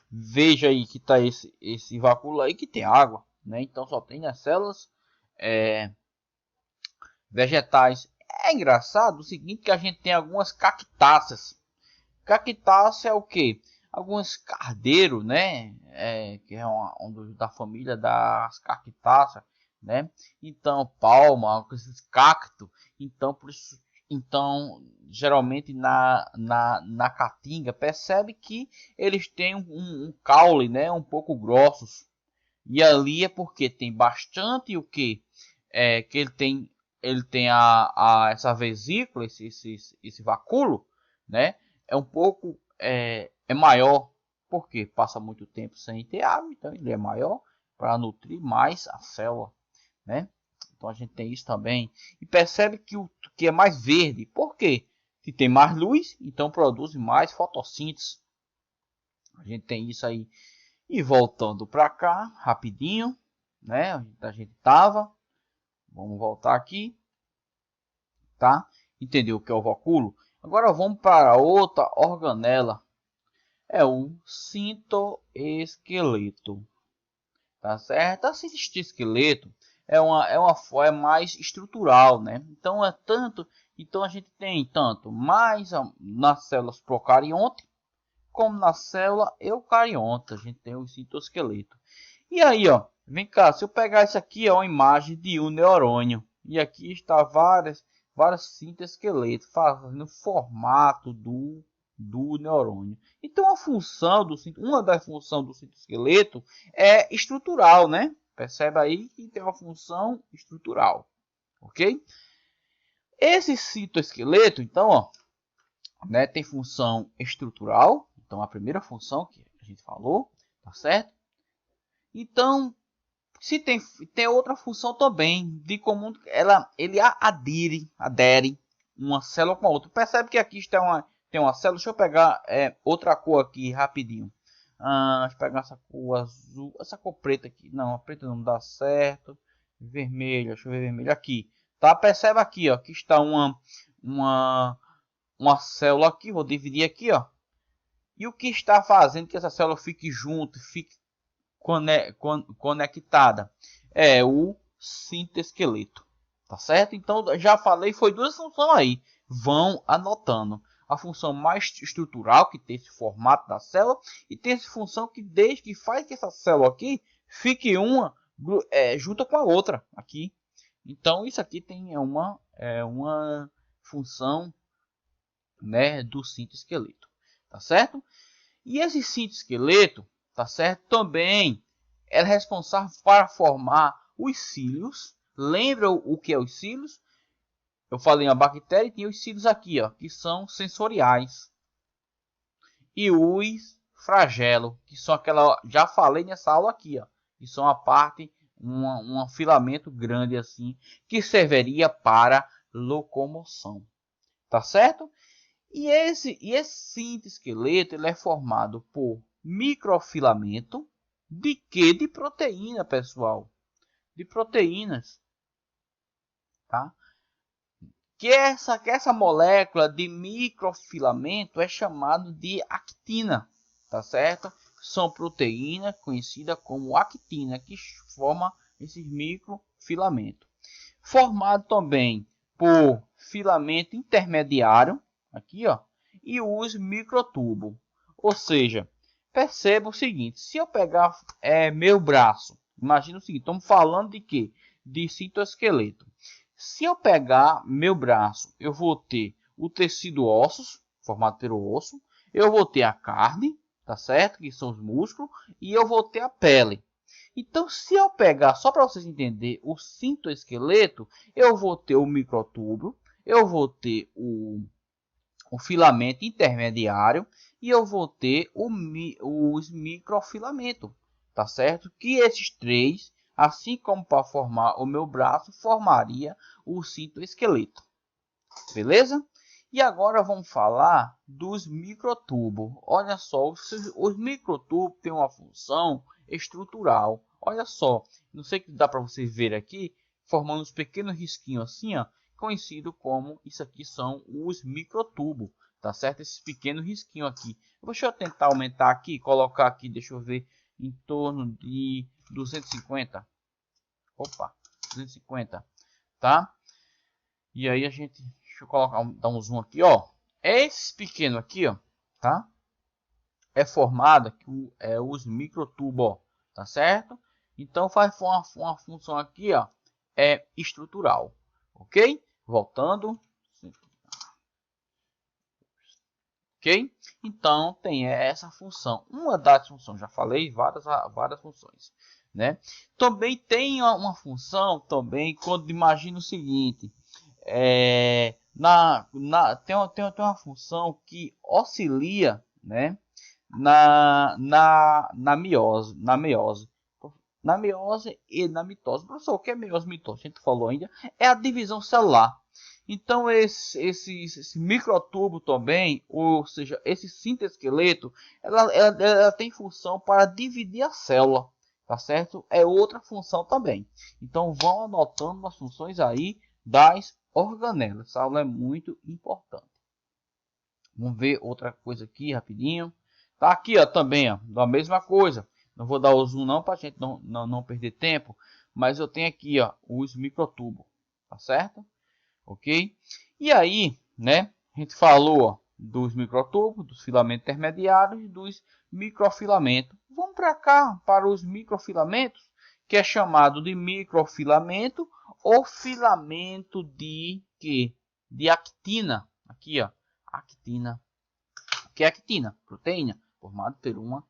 veja aí que tá esse vacúolo aí que tem água, né? Então só tem as células vegetais. É engraçado o seguinte, que a gente tem algumas cactáceas. Cactácea é o que? Alguns cardeiros, né? Que é da família das cactáceas, né? Então palma, esses cactos. Então por isso, geralmente na caatinga percebe que eles têm um caule, né? Um pouco grossos. E ali é porque tem bastante o que? Que ele tem essa vesícula, esse vacúolo, né? É um pouco maior, porque passa muito tempo sem ter água, então ele é maior para nutrir mais a célula, né? Então a gente tem isso também. E percebe que o que é mais verde, por quê? Se tem mais luz, então produz mais fotossíntese. A gente tem isso aí. E voltando para cá, rapidinho, né? A gente tava. Vamos voltar aqui, tá? Entendeu o que é o vacúolo? Agora vamos para outra organela. É o citoesqueleto. Tá certo? A citoesqueleto é mais estrutural, né? Então a gente tem tanto mais nas células procarionte como na célula eucarionte. A gente tem o citoesqueleto. E aí, ó, vem cá, se eu pegar isso aqui, é uma imagem de um neurônio. E aqui está vários citoesqueletos fazendo o formato do neurônio. Então uma das funções do citoesqueleto é estrutural, né? Percebe aí que tem uma função estrutural, ok? Esse citoesqueleto, então, ó, né, tem função estrutural. Então, a primeira função que a gente falou, tá certo? Então, se tem outra função também, de como ele adere uma célula com a outra. Percebe que aqui tem uma célula. Deixa eu pegar outra cor aqui rapidinho. Deixa eu pegar essa cor azul, essa cor preta aqui. Não, a preta não dá certo. Vermelha, deixa eu ver vermelho aqui. Tá? Percebe aqui, ó, que está uma célula aqui. Vou dividir aqui, ó. E o que está fazendo que essa célula fique junto, fique conectada? É o citoesqueleto, tá certo? Então, já falei, foi duas funções aí. Vão anotando. A função mais estrutural, que tem esse formato da célula, e tem essa função que faz que essa célula aqui fique uma junto com a outra aqui. Então, isso aqui tem uma função, né, do citoesqueleto, tá certo? E esse citoesqueleto, tá certo, também é responsável para formar os cílios. Lembra o que é os cílios? Eu falei uma bactéria e tem os cílios aqui, ó, que são sensoriais. E os flagelos, que são aquela, já falei nessa aula aqui, ó, que são a parte, um filamento grande assim, que serviria para locomoção. Tá certo? E esse citoesqueleto ele é formado por microfilamento de quê? De proteína, pessoal. De proteínas. Tá? Que essa molécula de microfilamento é chamada de actina. Tá certo? São proteínas conhecidas como actina, que forma esses microfilamentos. Formado também por filamento intermediário, aqui, ó, e os microtubos. Ou seja, perceba o seguinte, se eu pegar meu braço, imagina o seguinte, estamos falando de quê? De citoesqueleto. Se eu pegar meu braço, eu vou ter o tecido ósseos, formado pelo osso, eu vou ter a carne, tá certo? Que são os músculos, e eu vou ter a pele. Então, se eu pegar, só para vocês entenderem, o citoesqueleto, eu vou ter o microtubo, eu vou ter o filamento intermediário e eu vou ter os microfilamentos, tá certo? Que esses três, assim como para formar o meu braço, formaria o citoesqueleto, beleza? E agora vamos falar dos microtubos. Olha só, os microtubos têm uma função estrutural. Olha só, não sei se dá para vocês ver aqui, formando uns pequenos risquinhos assim, ó, conhecido como isso aqui são os microtubos, tá certo? Esses pequenos risquinhos aqui. Deixa eu tentar aumentar aqui, colocar aqui, deixa eu ver, em torno de 250. Opa, 250, tá? E aí a gente, deixa eu colocar, dar um zoom aqui, ó. Esse pequeno aqui, ó, tá? É formado que os microtubos, tá certo? Então faz uma função aqui, ó, é estrutural, ok? Voltando, ok? Então tem essa função, uma das funções, já falei várias funções, né? Também tem uma função também quando imagina o seguinte, tem uma função que auxilia, né, na meiose e na mitose. Professor, o que é meiose e mitose? A gente falou ainda, é a divisão celular. Então esse microtubo também, ou seja, esse citoesqueleto, ela tem função para dividir a célula, tá certo? É outra função também. Então vão anotando as funções aí das organelas. Essa aula é muito importante. Vamos ver outra coisa aqui rapidinho. Tá aqui, ó, também, ó, da mesma coisa. Não vou dar o zoom não para a gente não perder tempo, mas eu tenho aqui, ó, os microtubos, tá certo? Ok? E aí, né, a gente falou, ó, dos microtubos, dos filamentos intermediários e dos microfilamentos. Vamos para cá, para os microfilamentos, que é chamado de microfilamento ou filamento de quê? De actina. Aqui, ó, actina. O que é actina? Proteína, formado por uma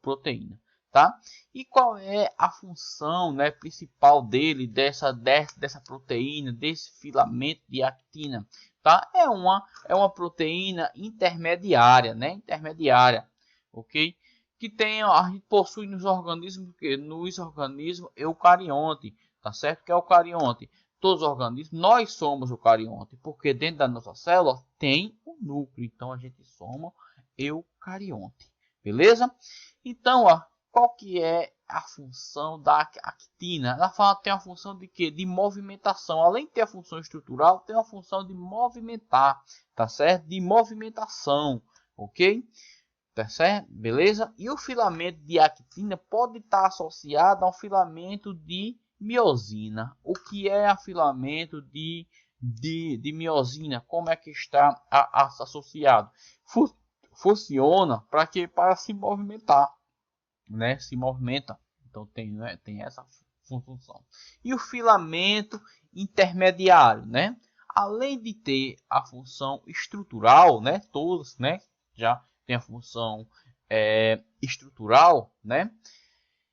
proteína, tá? E qual é a função, né, principal dele, dessa proteína, desse filamento de actina, tá? É uma proteína intermediária, né? Intermediária, ok? Que a gente possui nos organismos, nos organismos eucarionte, tá certo? Que é o eucarionte. Todos os organismos, nós somos eucarionte, porque dentro da nossa célula tem o núcleo, então a gente somos eucarionte. Beleza? Então, ó, qual que é a função da actina? Ela tem a função de quê? De movimentação. Além de ter a função estrutural, tem a função de movimentar, tá certo? De movimentação, ok? Tá certo? Beleza? E o filamento de actina pode estar associado a um filamento de miosina. O que é a filamento de miosina? Como é que está associado? Funciona para que para se movimentar, né? Se movimenta. Então tem, né? Tem essa função. E o filamento intermediário, né? Além de ter a função estrutural, né? Todos, né? Já tem a função estrutural, né?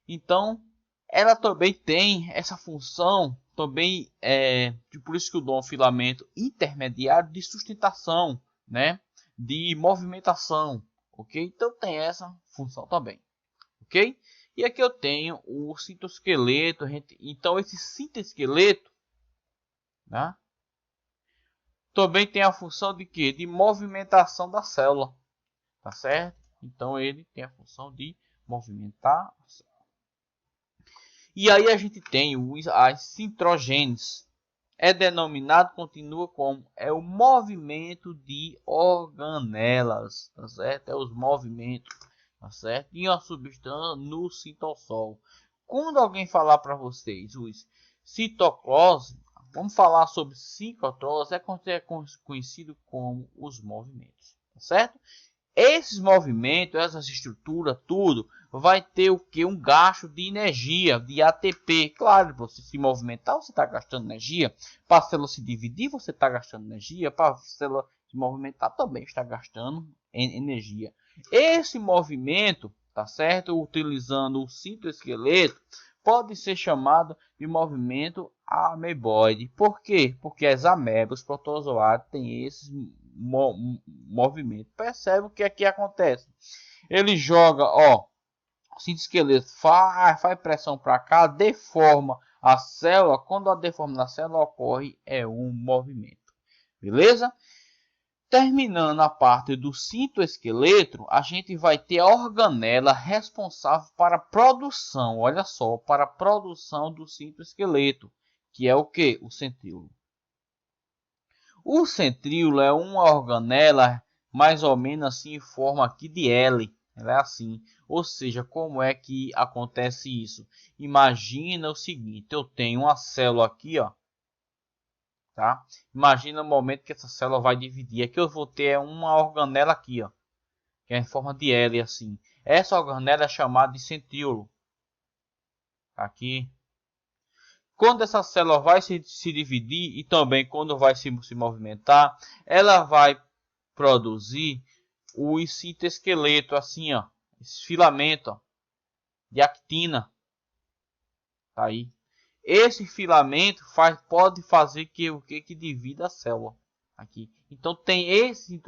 Então ela também tem essa função também por isso que eu dou um filamento intermediário de sustentação, né? De movimentação, ok? Então tem essa função também, ok? E aqui eu tenho o citoesqueleto. Então esse citoesqueleto, né? Também tem a função de quê? De movimentação da célula, tá certo? Então ele tem a função de movimentar a célula. E aí a gente tem as cintrogênese. É denominado, continua como o movimento de organelas, tá certo? É os movimentos, tá certo? E uma substância no citosol. Quando alguém falar para vocês os citocrose, vamos falar sobre ciclotrose, é conhecido como os movimentos, tá certo? Esses movimentos, essas estruturas, tudo vai ter o que? Um gasto de energia, de ATP. Claro, você se movimentar, você está gastando energia. Para a célula se dividir, você está gastando energia. Para a célula se movimentar, também está gastando energia. Esse movimento, tá certo? Utilizando o citoesqueleto, pode ser chamado de movimento ameboide. Por quê? Porque as amebas, os protozoários, têm esses movimento. Percebe o que aqui acontece? Ele joga, ó, o citoesqueleto faz pressão para cá, deforma a célula. Quando a deforma da célula ocorre, é um movimento. Beleza? Terminando a parte do citoesqueleto, a gente vai ter a organela responsável para a produção, olha só, para a produção do citoesqueleto, que é o que? O centríolo. O centríolo é uma organela mais ou menos assim em forma aqui de L. Ela é assim. Ou seja, como é que acontece isso? Imagina o seguinte, eu tenho uma célula aqui, ó. Tá? Imagina o momento que essa célula vai dividir. Aqui eu vou ter uma organela aqui, ó, que é em forma de L assim. Essa organela é chamada de centríolo. Aqui. Quando essa célula vai se dividir e também quando vai se movimentar, ela vai produzir o citoesqueleto, assim, ó, esse filamento, ó, de actina. Tá aí. Esse filamento pode fazer que divida a célula aqui. Então tem esse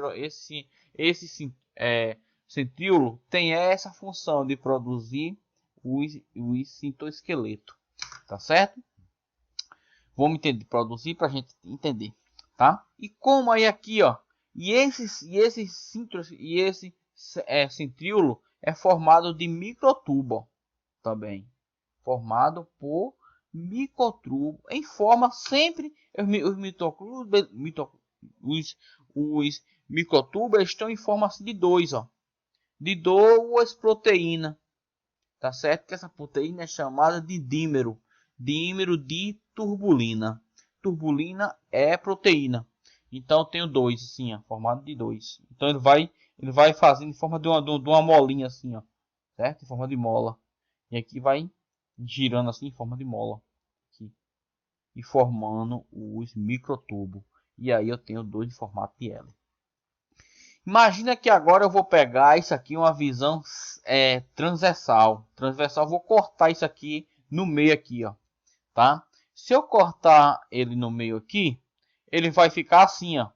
centríolo tem essa função de produzir o citoesqueleto, tá certo? Vamos entender, produzir para a gente entender, tá? E como aí aqui, ó, esse centríolo é formado de microtubo também, formado por microtubo em forma sempre os microtubos estão em forma assim de dois, ó, de duas proteínas, tá certo? Que essa proteína é chamada de dímero de turbulina. Turbulina é proteína. Então tenho dois assim, ó, formado de dois. Então ele vai fazendo em forma de uma molinha assim, ó, certo? Em forma de mola. E aqui vai girando assim em forma de mola, aqui, e formando os microtubos. E aí eu tenho dois em formato de L. Imagina que agora eu vou pegar isso aqui, uma visão transversal. Transversal, vou cortar isso aqui no meio aqui, ó, tá? Se eu cortar ele no meio aqui, ele vai ficar assim, ó,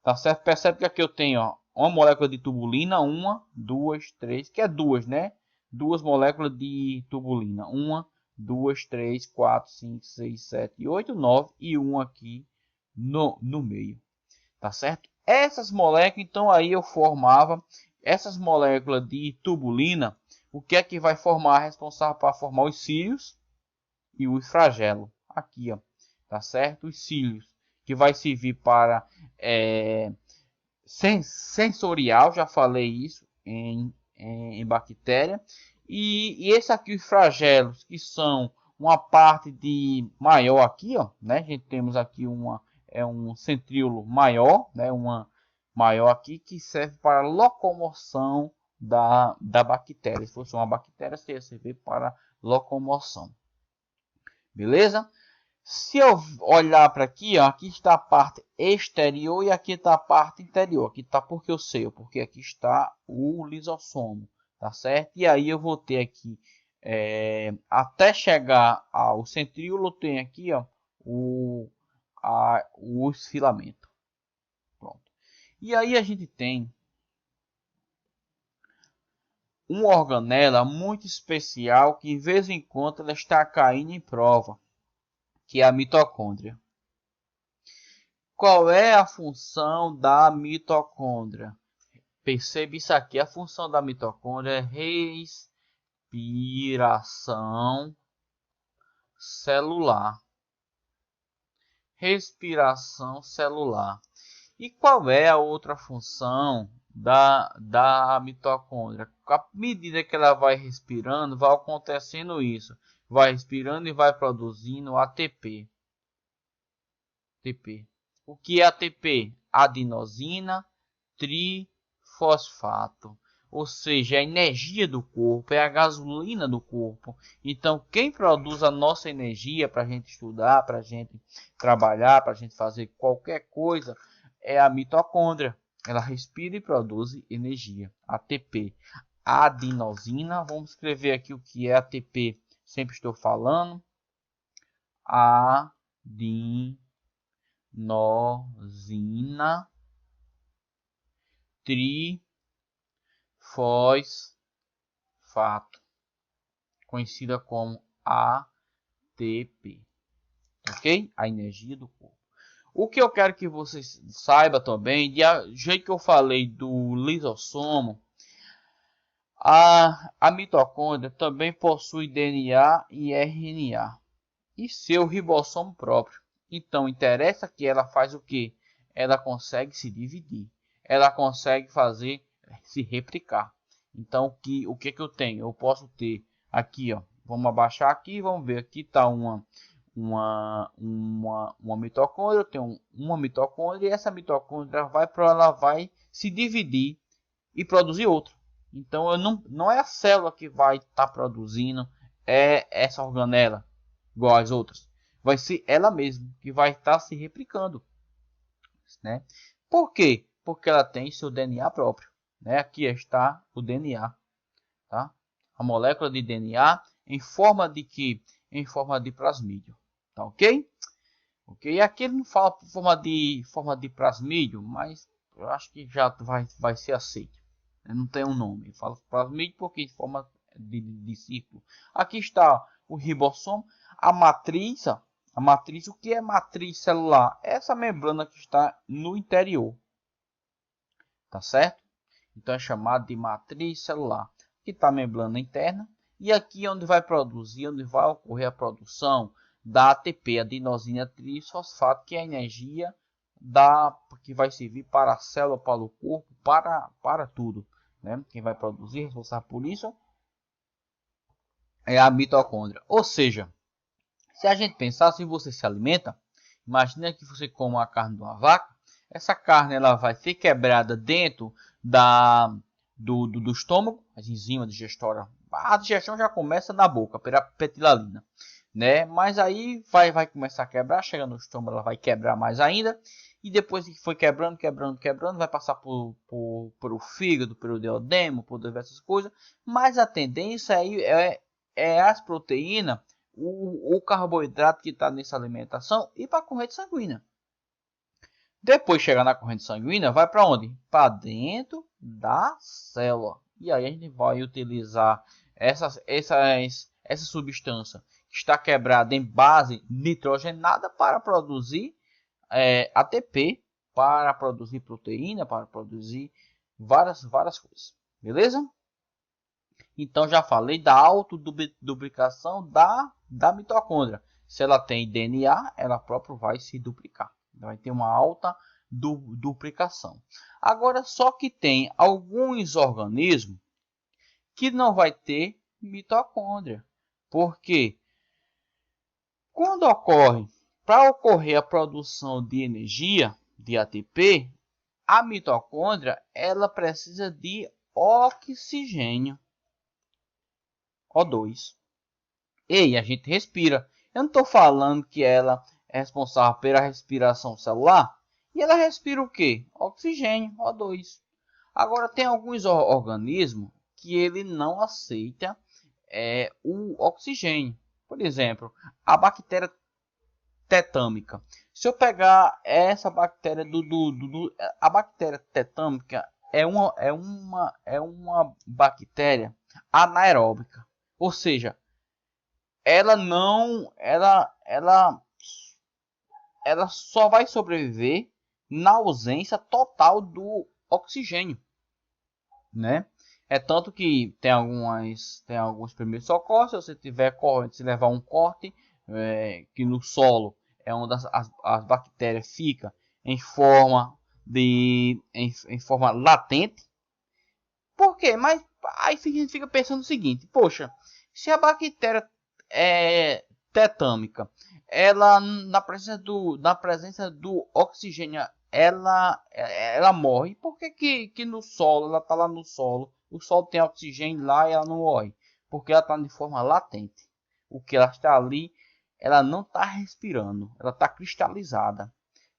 tá certo? Percebe que aqui eu tenho, ó, uma molécula de tubulina, uma, duas, três, que é duas, né? Duas moléculas de tubulina, uma, duas, três, quatro, cinco, seis, sete, oito, nove e um aqui no meio, tá certo? Essas moléculas, então aí eu formava essas moléculas de tubulina. O que é que vai formar? Responsável para formar os cílios e os flagelos. Aqui, ó, tá certo? Os cílios, que vai servir para sensorial, já falei isso em bactéria. E esse aqui, os flagelos, que são uma parte de maior aqui, ó, né? A gente temos aqui um centríolo maior, né? Uma maior aqui que serve para locomoção da bactéria. Se fosse uma bactéria, seria servir para locomoção. Beleza? Se eu olhar para aqui, ó, aqui está a parte exterior e aqui está a parte interior. Aqui está porque eu sei, porque aqui está o lisossomo, tá certo? E aí eu vou ter aqui, até chegar ao centríolo, tem aqui, ó, o filamento. Pronto. E aí a gente tem uma organela muito especial que, de vez em quando, ela está caindo em prova, que é a mitocôndria. Qual é a função da mitocôndria? Percebe isso aqui. A função da mitocôndria é respiração celular. Respiração celular. E qual é a outra função da mitocôndria? À medida que ela vai respirando, vai acontecendo isso. Vai respirando e vai produzindo ATP. O que é ATP? Adenosina trifosfato. Ou seja, é a energia do corpo, é a gasolina do corpo. Então, quem produz a nossa energia para a gente estudar, para a gente trabalhar, para a gente fazer qualquer coisa, é a mitocôndria. Ela respira e produz energia. ATP. Adenosina. Vamos escrever aqui o que é ATP. Sempre estou falando. Adenosina trifosfato, conhecida como ATP, ok? A energia do corpo. O que eu quero que vocês saibam também, do jeito que eu falei do lisossomo, a mitocôndria também possui DNA e RNA e seu ribossomo próprio. Então, interessa que ela faz o que? Ela consegue se dividir. Ela consegue se replicar. Então, o que eu tenho? Eu posso ter aqui, ó. Vamos abaixar aqui, vamos ver. Aqui está uma mitocôndria. Eu tenho uma mitocôndria e essa mitocôndria ela vai se dividir e produzir outra. Então, não é a célula que vai estar produzindo, é essa organela igual às outras. Vai ser ela mesma que vai estar se replicando, né? Por quê? Porque ela tem seu DNA próprio, né? Aqui está o DNA, tá? A molécula de DNA em forma de que? Em forma de plasmídio, tá ok? Ok? Aqui ele não fala forma de plasmídio, mas eu acho que já vai ser aceito. Não tem um nome. Ele fala plasmídio porque em forma de círculo. Aqui está o ribossomo. A matriz, o que é matriz celular? Essa membrana que está no interior, tá certo? Então é chamado de matriz celular. Aqui está a membrana interna e aqui é onde vai ocorrer a produção da ATP, adenosina trifosfato, que é a energia que vai servir para a célula, para o corpo, para tudo, né? Quem vai produzir, responsável por isso, é a mitocôndria. Ou seja, se a gente pensar, se você se alimenta, imagina que você come a carne de uma vaca, essa carne ela vai ser quebrada dentro do estômago, as enzimas digestórias. A digestão já começa na boca, pela petilalina, né? Mas aí vai começar a quebrar, chega no estômago, ela vai quebrar mais ainda. E depois que foi quebrando, vai passar por o fígado, pelo duodeno, por diversas coisas. Mas a tendência aí é as proteínas, o carboidrato que está nessa alimentação e para a corrente sanguínea. Depois chegar na corrente sanguínea, vai para onde? Para dentro da célula. E aí a gente vai utilizar essa substância que está quebrada em base nitrogenada para produzir ATP, para produzir proteína, para produzir várias coisas. Beleza? Então já falei da autoduplicação da mitocôndria. Se ela tem DNA, ela própria vai se duplicar. Vai ter uma alta duplicação. Agora, só que tem alguns organismos que não vai ter mitocôndria. Porque quando para ocorrer a produção de energia, de ATP, a mitocôndria ela precisa de oxigênio, O2. E a gente respira. Eu não estou falando que ela é responsável pela respiração celular. E ela respira o quê? Oxigênio, O2. Agora, tem alguns organismos que ele não aceita o oxigênio. Por exemplo, a bactéria tetâmica. Se eu pegar essa bactéria a bactéria tetâmica é uma bactéria anaeróbica. Ou seja, ela não ela só vai sobreviver na ausência total do oxigênio, né? É tanto que tem alguns primeiros socorros. Se você tiver corrente, se levar um corte, que no solo é onde as bactérias ficam em forma em forma latente. Por quê? Mas aí a gente fica pensando o seguinte: poxa, se a bactéria tetâmica, ela na presença do oxigênio, ela morre. Por que no solo, ela está lá no solo, o solo tem oxigênio lá e ela não morre? Porque ela está de forma latente. O que ela está ali, ela não está respirando, ela está cristalizada.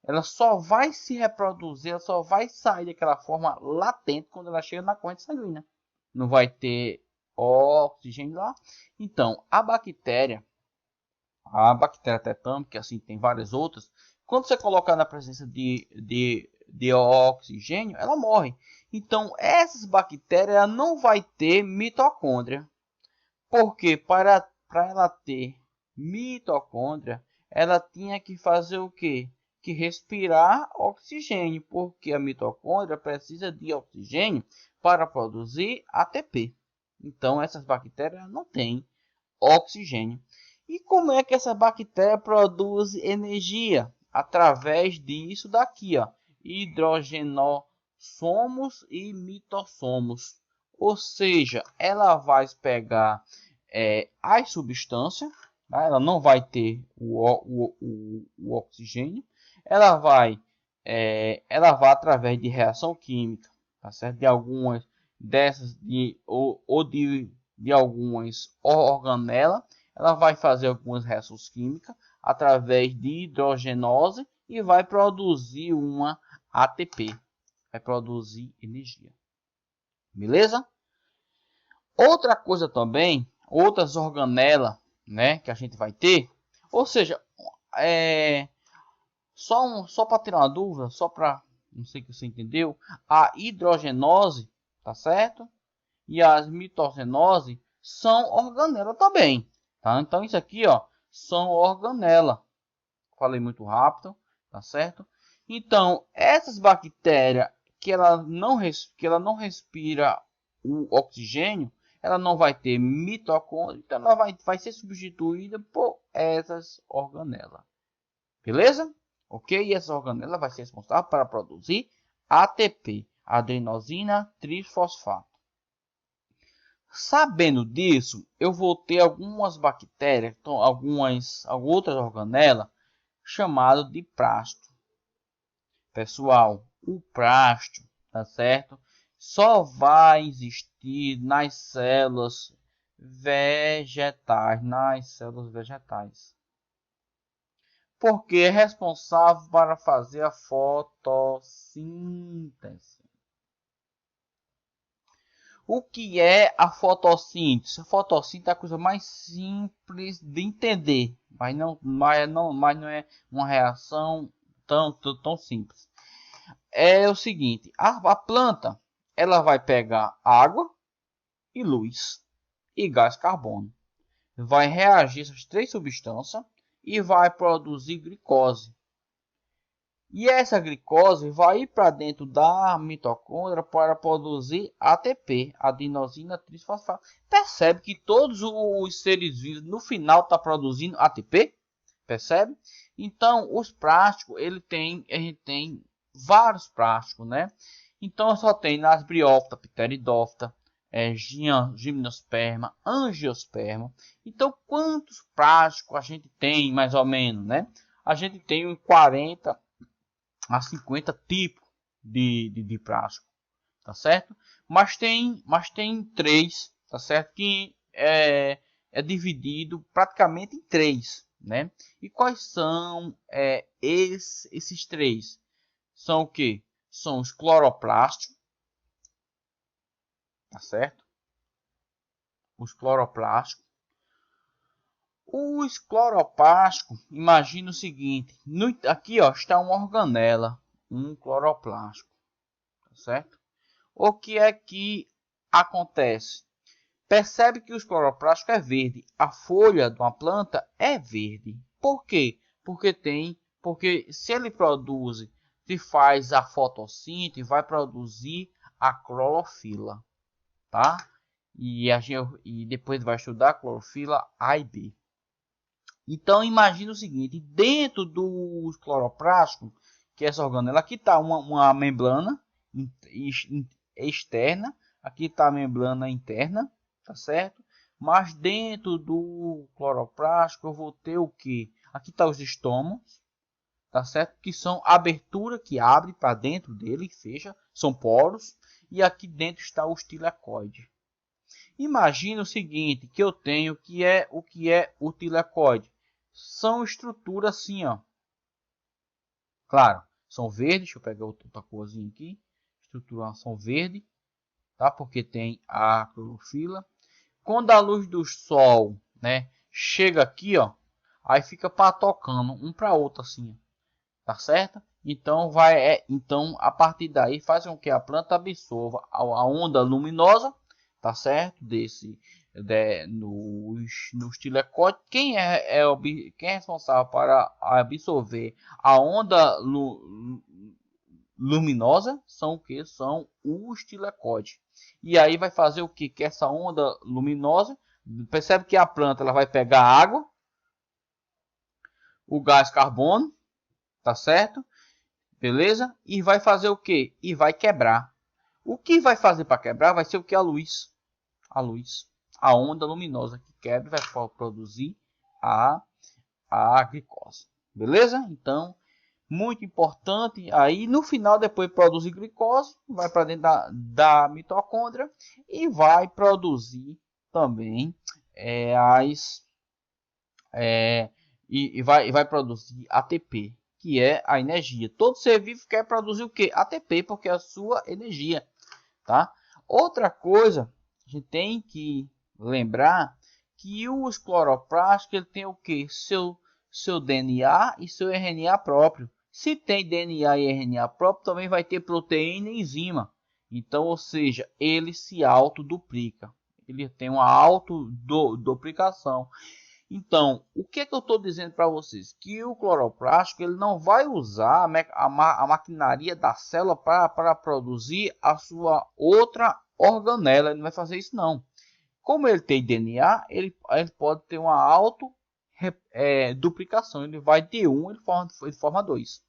Ela só vai se reproduzir, ela só vai sair daquela forma latente quando ela chega na corrente sanguínea. Não vai ter oxigênio lá. Então, a bactéria tetâmica, assim tem várias outras, quando você colocar na presença de oxigênio, ela morre. Então, essas bactérias não vai ter mitocôndria. Porque para ela ter mitocôndria, ela tinha que fazer o quê? Que respirar oxigênio, porque a mitocôndria precisa de oxigênio para produzir ATP. Então, essas bactérias não têm oxigênio. E como é que essa bactéria produz energia? Através disso daqui, ó, hidrogenossomos e mitossomos. Ou seja, ela vai pegar as substâncias, tá? Ela não vai ter o oxigênio. Ela vai através de reação química, tá certo? De algumas dessas de algumas organelas, ela vai fazer algumas reações químicas através de hidrogenose e vai produzir uma ATP, vai produzir energia. Beleza? Outra coisa também, outras organelas, né, que a gente vai ter, ou seja, só para tirar uma dúvida, só para, não sei se você entendeu, a hidrogenose, tá certo? E as mitocenose são organela também, tá? Então isso aqui, ó, são organela. Falei muito rápido, tá certo? Então, essas bactérias que ela não respira o oxigênio, ela não vai ter mitocôndria, então ela vai ser substituída por essas organelas. Beleza? Ok? E essa organela vai ser responsável para produzir ATP, adenosina trifosfato. Sabendo disso, eu vou ter algumas bactérias, então, algumas outras organelas, chamadas de plástico. Pessoal, o plástico, tá certo? Só vai existir nas células vegetais, porque é responsável para fazer a fotossíntese. O que é a fotossíntese? A fotossíntese é a coisa mais simples de entender, mas não é uma reação tão simples. É o seguinte: a planta ela vai pegar água e luz e gás carbono, vai reagir essas três substâncias e vai produzir glicose. E essa glicose vai ir para dentro da mitocôndria para produzir ATP, adenosina trifosfato. Percebe que todos os seres vivos no final estão produzindo ATP? Percebe? Então, os plásticos, a gente tem vários plásticos, né? Então só tem nas briófita, pteridófita, gimnosperma, angiosperma. Então quantos plásticos a gente tem mais ou menos, né? A gente tem uns 40 a 50 tipos de plástico, tá certo? Mas tem três, tá certo? Que é dividido praticamente em três, né? E quais são esses três? São o que? São os cloroplásticos, tá certo? Os cloroplásticos. Os cloroplásticos, imagina o seguinte, aqui ó, está uma organela, um cloroplástico, tá certo? O que é que acontece? Percebe que os cloroplásticos é verde, a folha de uma planta é verde. Por quê? Porque se ele produz, se faz a fotossíntese, vai produzir a clorofila, tá? E depois vai estudar a clorofila A e B. Então imagine o seguinte, dentro dos cloroplásticos, que é essa organela, aqui está uma membrana externa, aqui está a membrana interna, tá certo? Mas dentro do cloroplástico eu vou ter o que? Aqui está os estômagos, tá certo? Que são abertura que abre para dentro dele e fecha, são poros, e aqui dentro está o tilecoide. Imagina o seguinte, que eu tenho o que é o tilecoide. São estruturas assim, ó. Claro, são verdes. Deixa eu pegar outra corzinha aqui. Estruturação verde, tá? Porque tem a clorofila. Quando a luz do sol, né, chega aqui, ó, aí fica patocando um para outro assim, tá certo? Então então a partir daí faz com que a planta absorva a onda luminosa, tá certo? Nos tilecoides, quem é responsável para absorver a onda luminosa são o que? São os tilecoides. E aí vai fazer o que? Que essa onda luminosa, percebe que a planta ela vai pegar água, o gás carbono, tá certo? Beleza? E vai fazer o que? E vai quebrar. O que vai fazer para quebrar vai ser o que? A luz. A luz. A onda luminosa que quebra vai produzir a glicose. Beleza? Então, muito importante. Aí no final, depois produzir glicose, vai para dentro da mitocôndria e vai produzir também vai produzir ATP, que é a energia. Todo ser vivo quer produzir o que? ATP, porque é a sua energia, tá? Outra coisa, a gente tem que lembrar que os cloroplásticos ele tem o que? Seu DNA e seu RNA próprio. Se tem DNA e RNA próprio, também vai ter proteína e enzima. Então, ou seja, ele se autoduplica. Ele tem uma autoduplicação. Então, o que é que eu estou dizendo para vocês? Que o cloroplástico ele não vai usar a maquinaria da célula para produzir a sua outra organela. Ele não vai fazer isso não. Como ele tem DNA, ele pode ter uma duplicação. Ele vai de um, ele forma dois.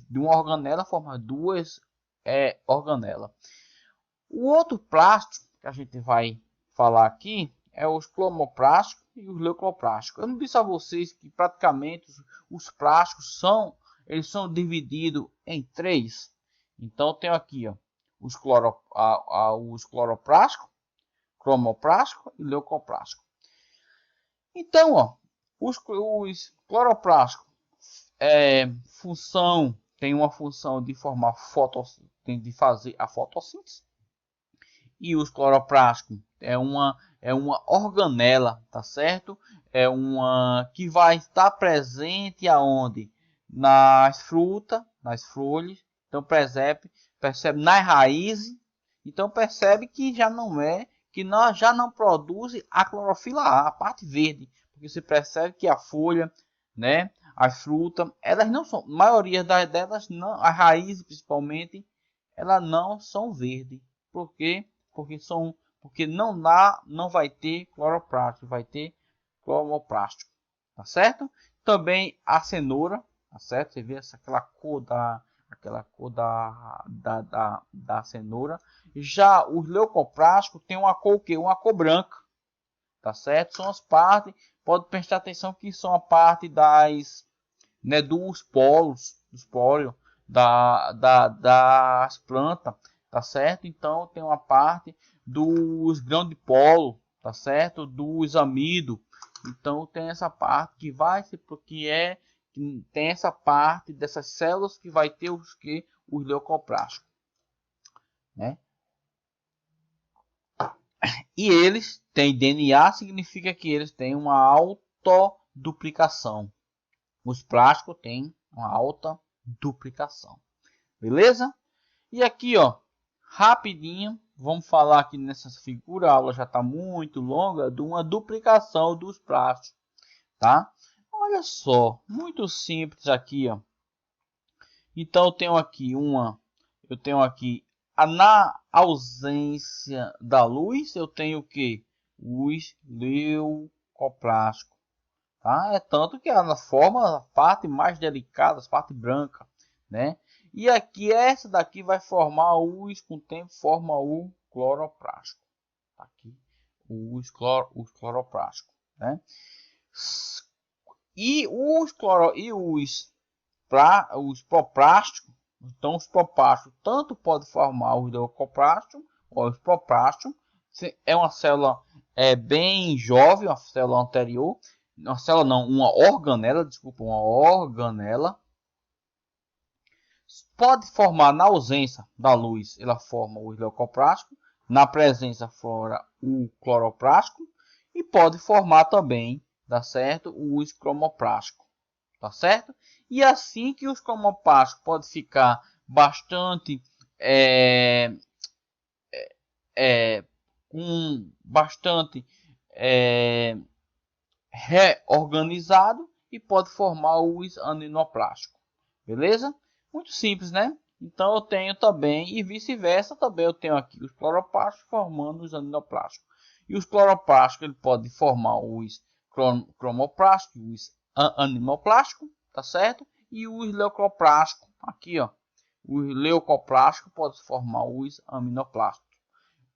De uma organela forma duas organelas. O outro plástico que a gente vai falar aqui é os cromoplásticos e os leucoplásticos. Eu não disse a vocês que praticamente os plásticos são divididos em três. Então tem aqui ó, os cloroplásticos, cromoplástico e leucoplástico. Então ó, os cloroplásticos tem uma função de formar de fazer a fotossíntese. E os cloroplásticos é uma organela, tá certo? É uma que vai estar presente aonde? Nas frutas, nas folhas. Então percebe nas raízes. Então percebe que já não produz a clorofila A, a parte verde, porque você percebe que a folha, né, as frutas, elas não são, a maioria delas não, as raízes principalmente, elas não são verdes. Por quê? Porque não vai ter cloroplástico, vai ter cromoplástico, tá certo? Também a cenoura, tá certo? Você vê aquela cor aquela cor da cenoura. Já os leucoplásticos tem uma cor o quê? Uma cor branca, tá certo? São as partes, pode prestar atenção que são a parte das, né, dos pólios das plantas, tá certo? Então tem uma parte dos grãos de polo, tá certo? Dos amidos. Então tem essa parte que vai ser porque que tem essa parte dessas células que vai ter os leucoplásticos, né? E eles têm DNA, significa que eles têm uma autoduplicação. Os plásticos têm uma alta duplicação. Beleza? E aqui, ó, rapidinho, vamos falar aqui nessa figura, a aula já está muito longa, de uma duplicação dos plásticos, tá? Olha só, muito simples aqui, ó. Então eu tenho aqui na ausência da luz, eu tenho o que? Os leucoplásticos, tá? É tanto que ela forma a parte mais delicada, a parte branca, né? E aqui essa daqui vai formar com o tempo forma o cloroplástico. Tá aqui os cloroplastos, né? E os proplásticos, então os proplásticos tanto pode formar os leucoplásticos ou os proplásticos. É uma célula bem jovem, uma célula anterior, uma célula não, uma organela, pode formar na ausência da luz, ela forma o leucoplástico, na presença fora o cloroplástico e pode formar também, tá certo, os cromoplásticos, tá certo? E assim que os cromoplásticos pode ficar bastante reorganizado e pode formar os aminoplásticos, beleza? Muito simples, né? Então eu tenho também, e vice-versa, também eu tenho aqui os cloroplásticos formando os aminoplásticos. E os cloroplásticos ele pode formar os cromoplásticos, os aminoplásticos, tá certo? E os leucoplásticos, aqui ó, os leucoplásticos podem formar os aminoplásticos.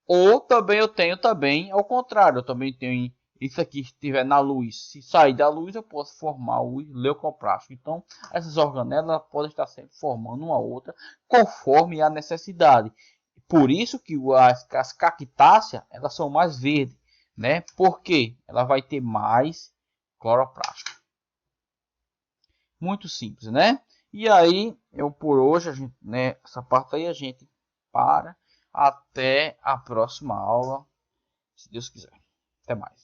Ou também eu tenho também ao contrário, eu também tenho isso aqui estiver na luz, se sair da luz eu posso formar o leucoplástico. Então essas organelas podem estar sempre formando uma outra conforme a necessidade. Por isso que as cactáceas elas são mais verdes, né? Porque ela vai ter mais cloroplástico. Muito simples, né? E aí por hoje a gente, né, essa parte aí a gente para. Até a próxima aula, se Deus quiser. Até mais.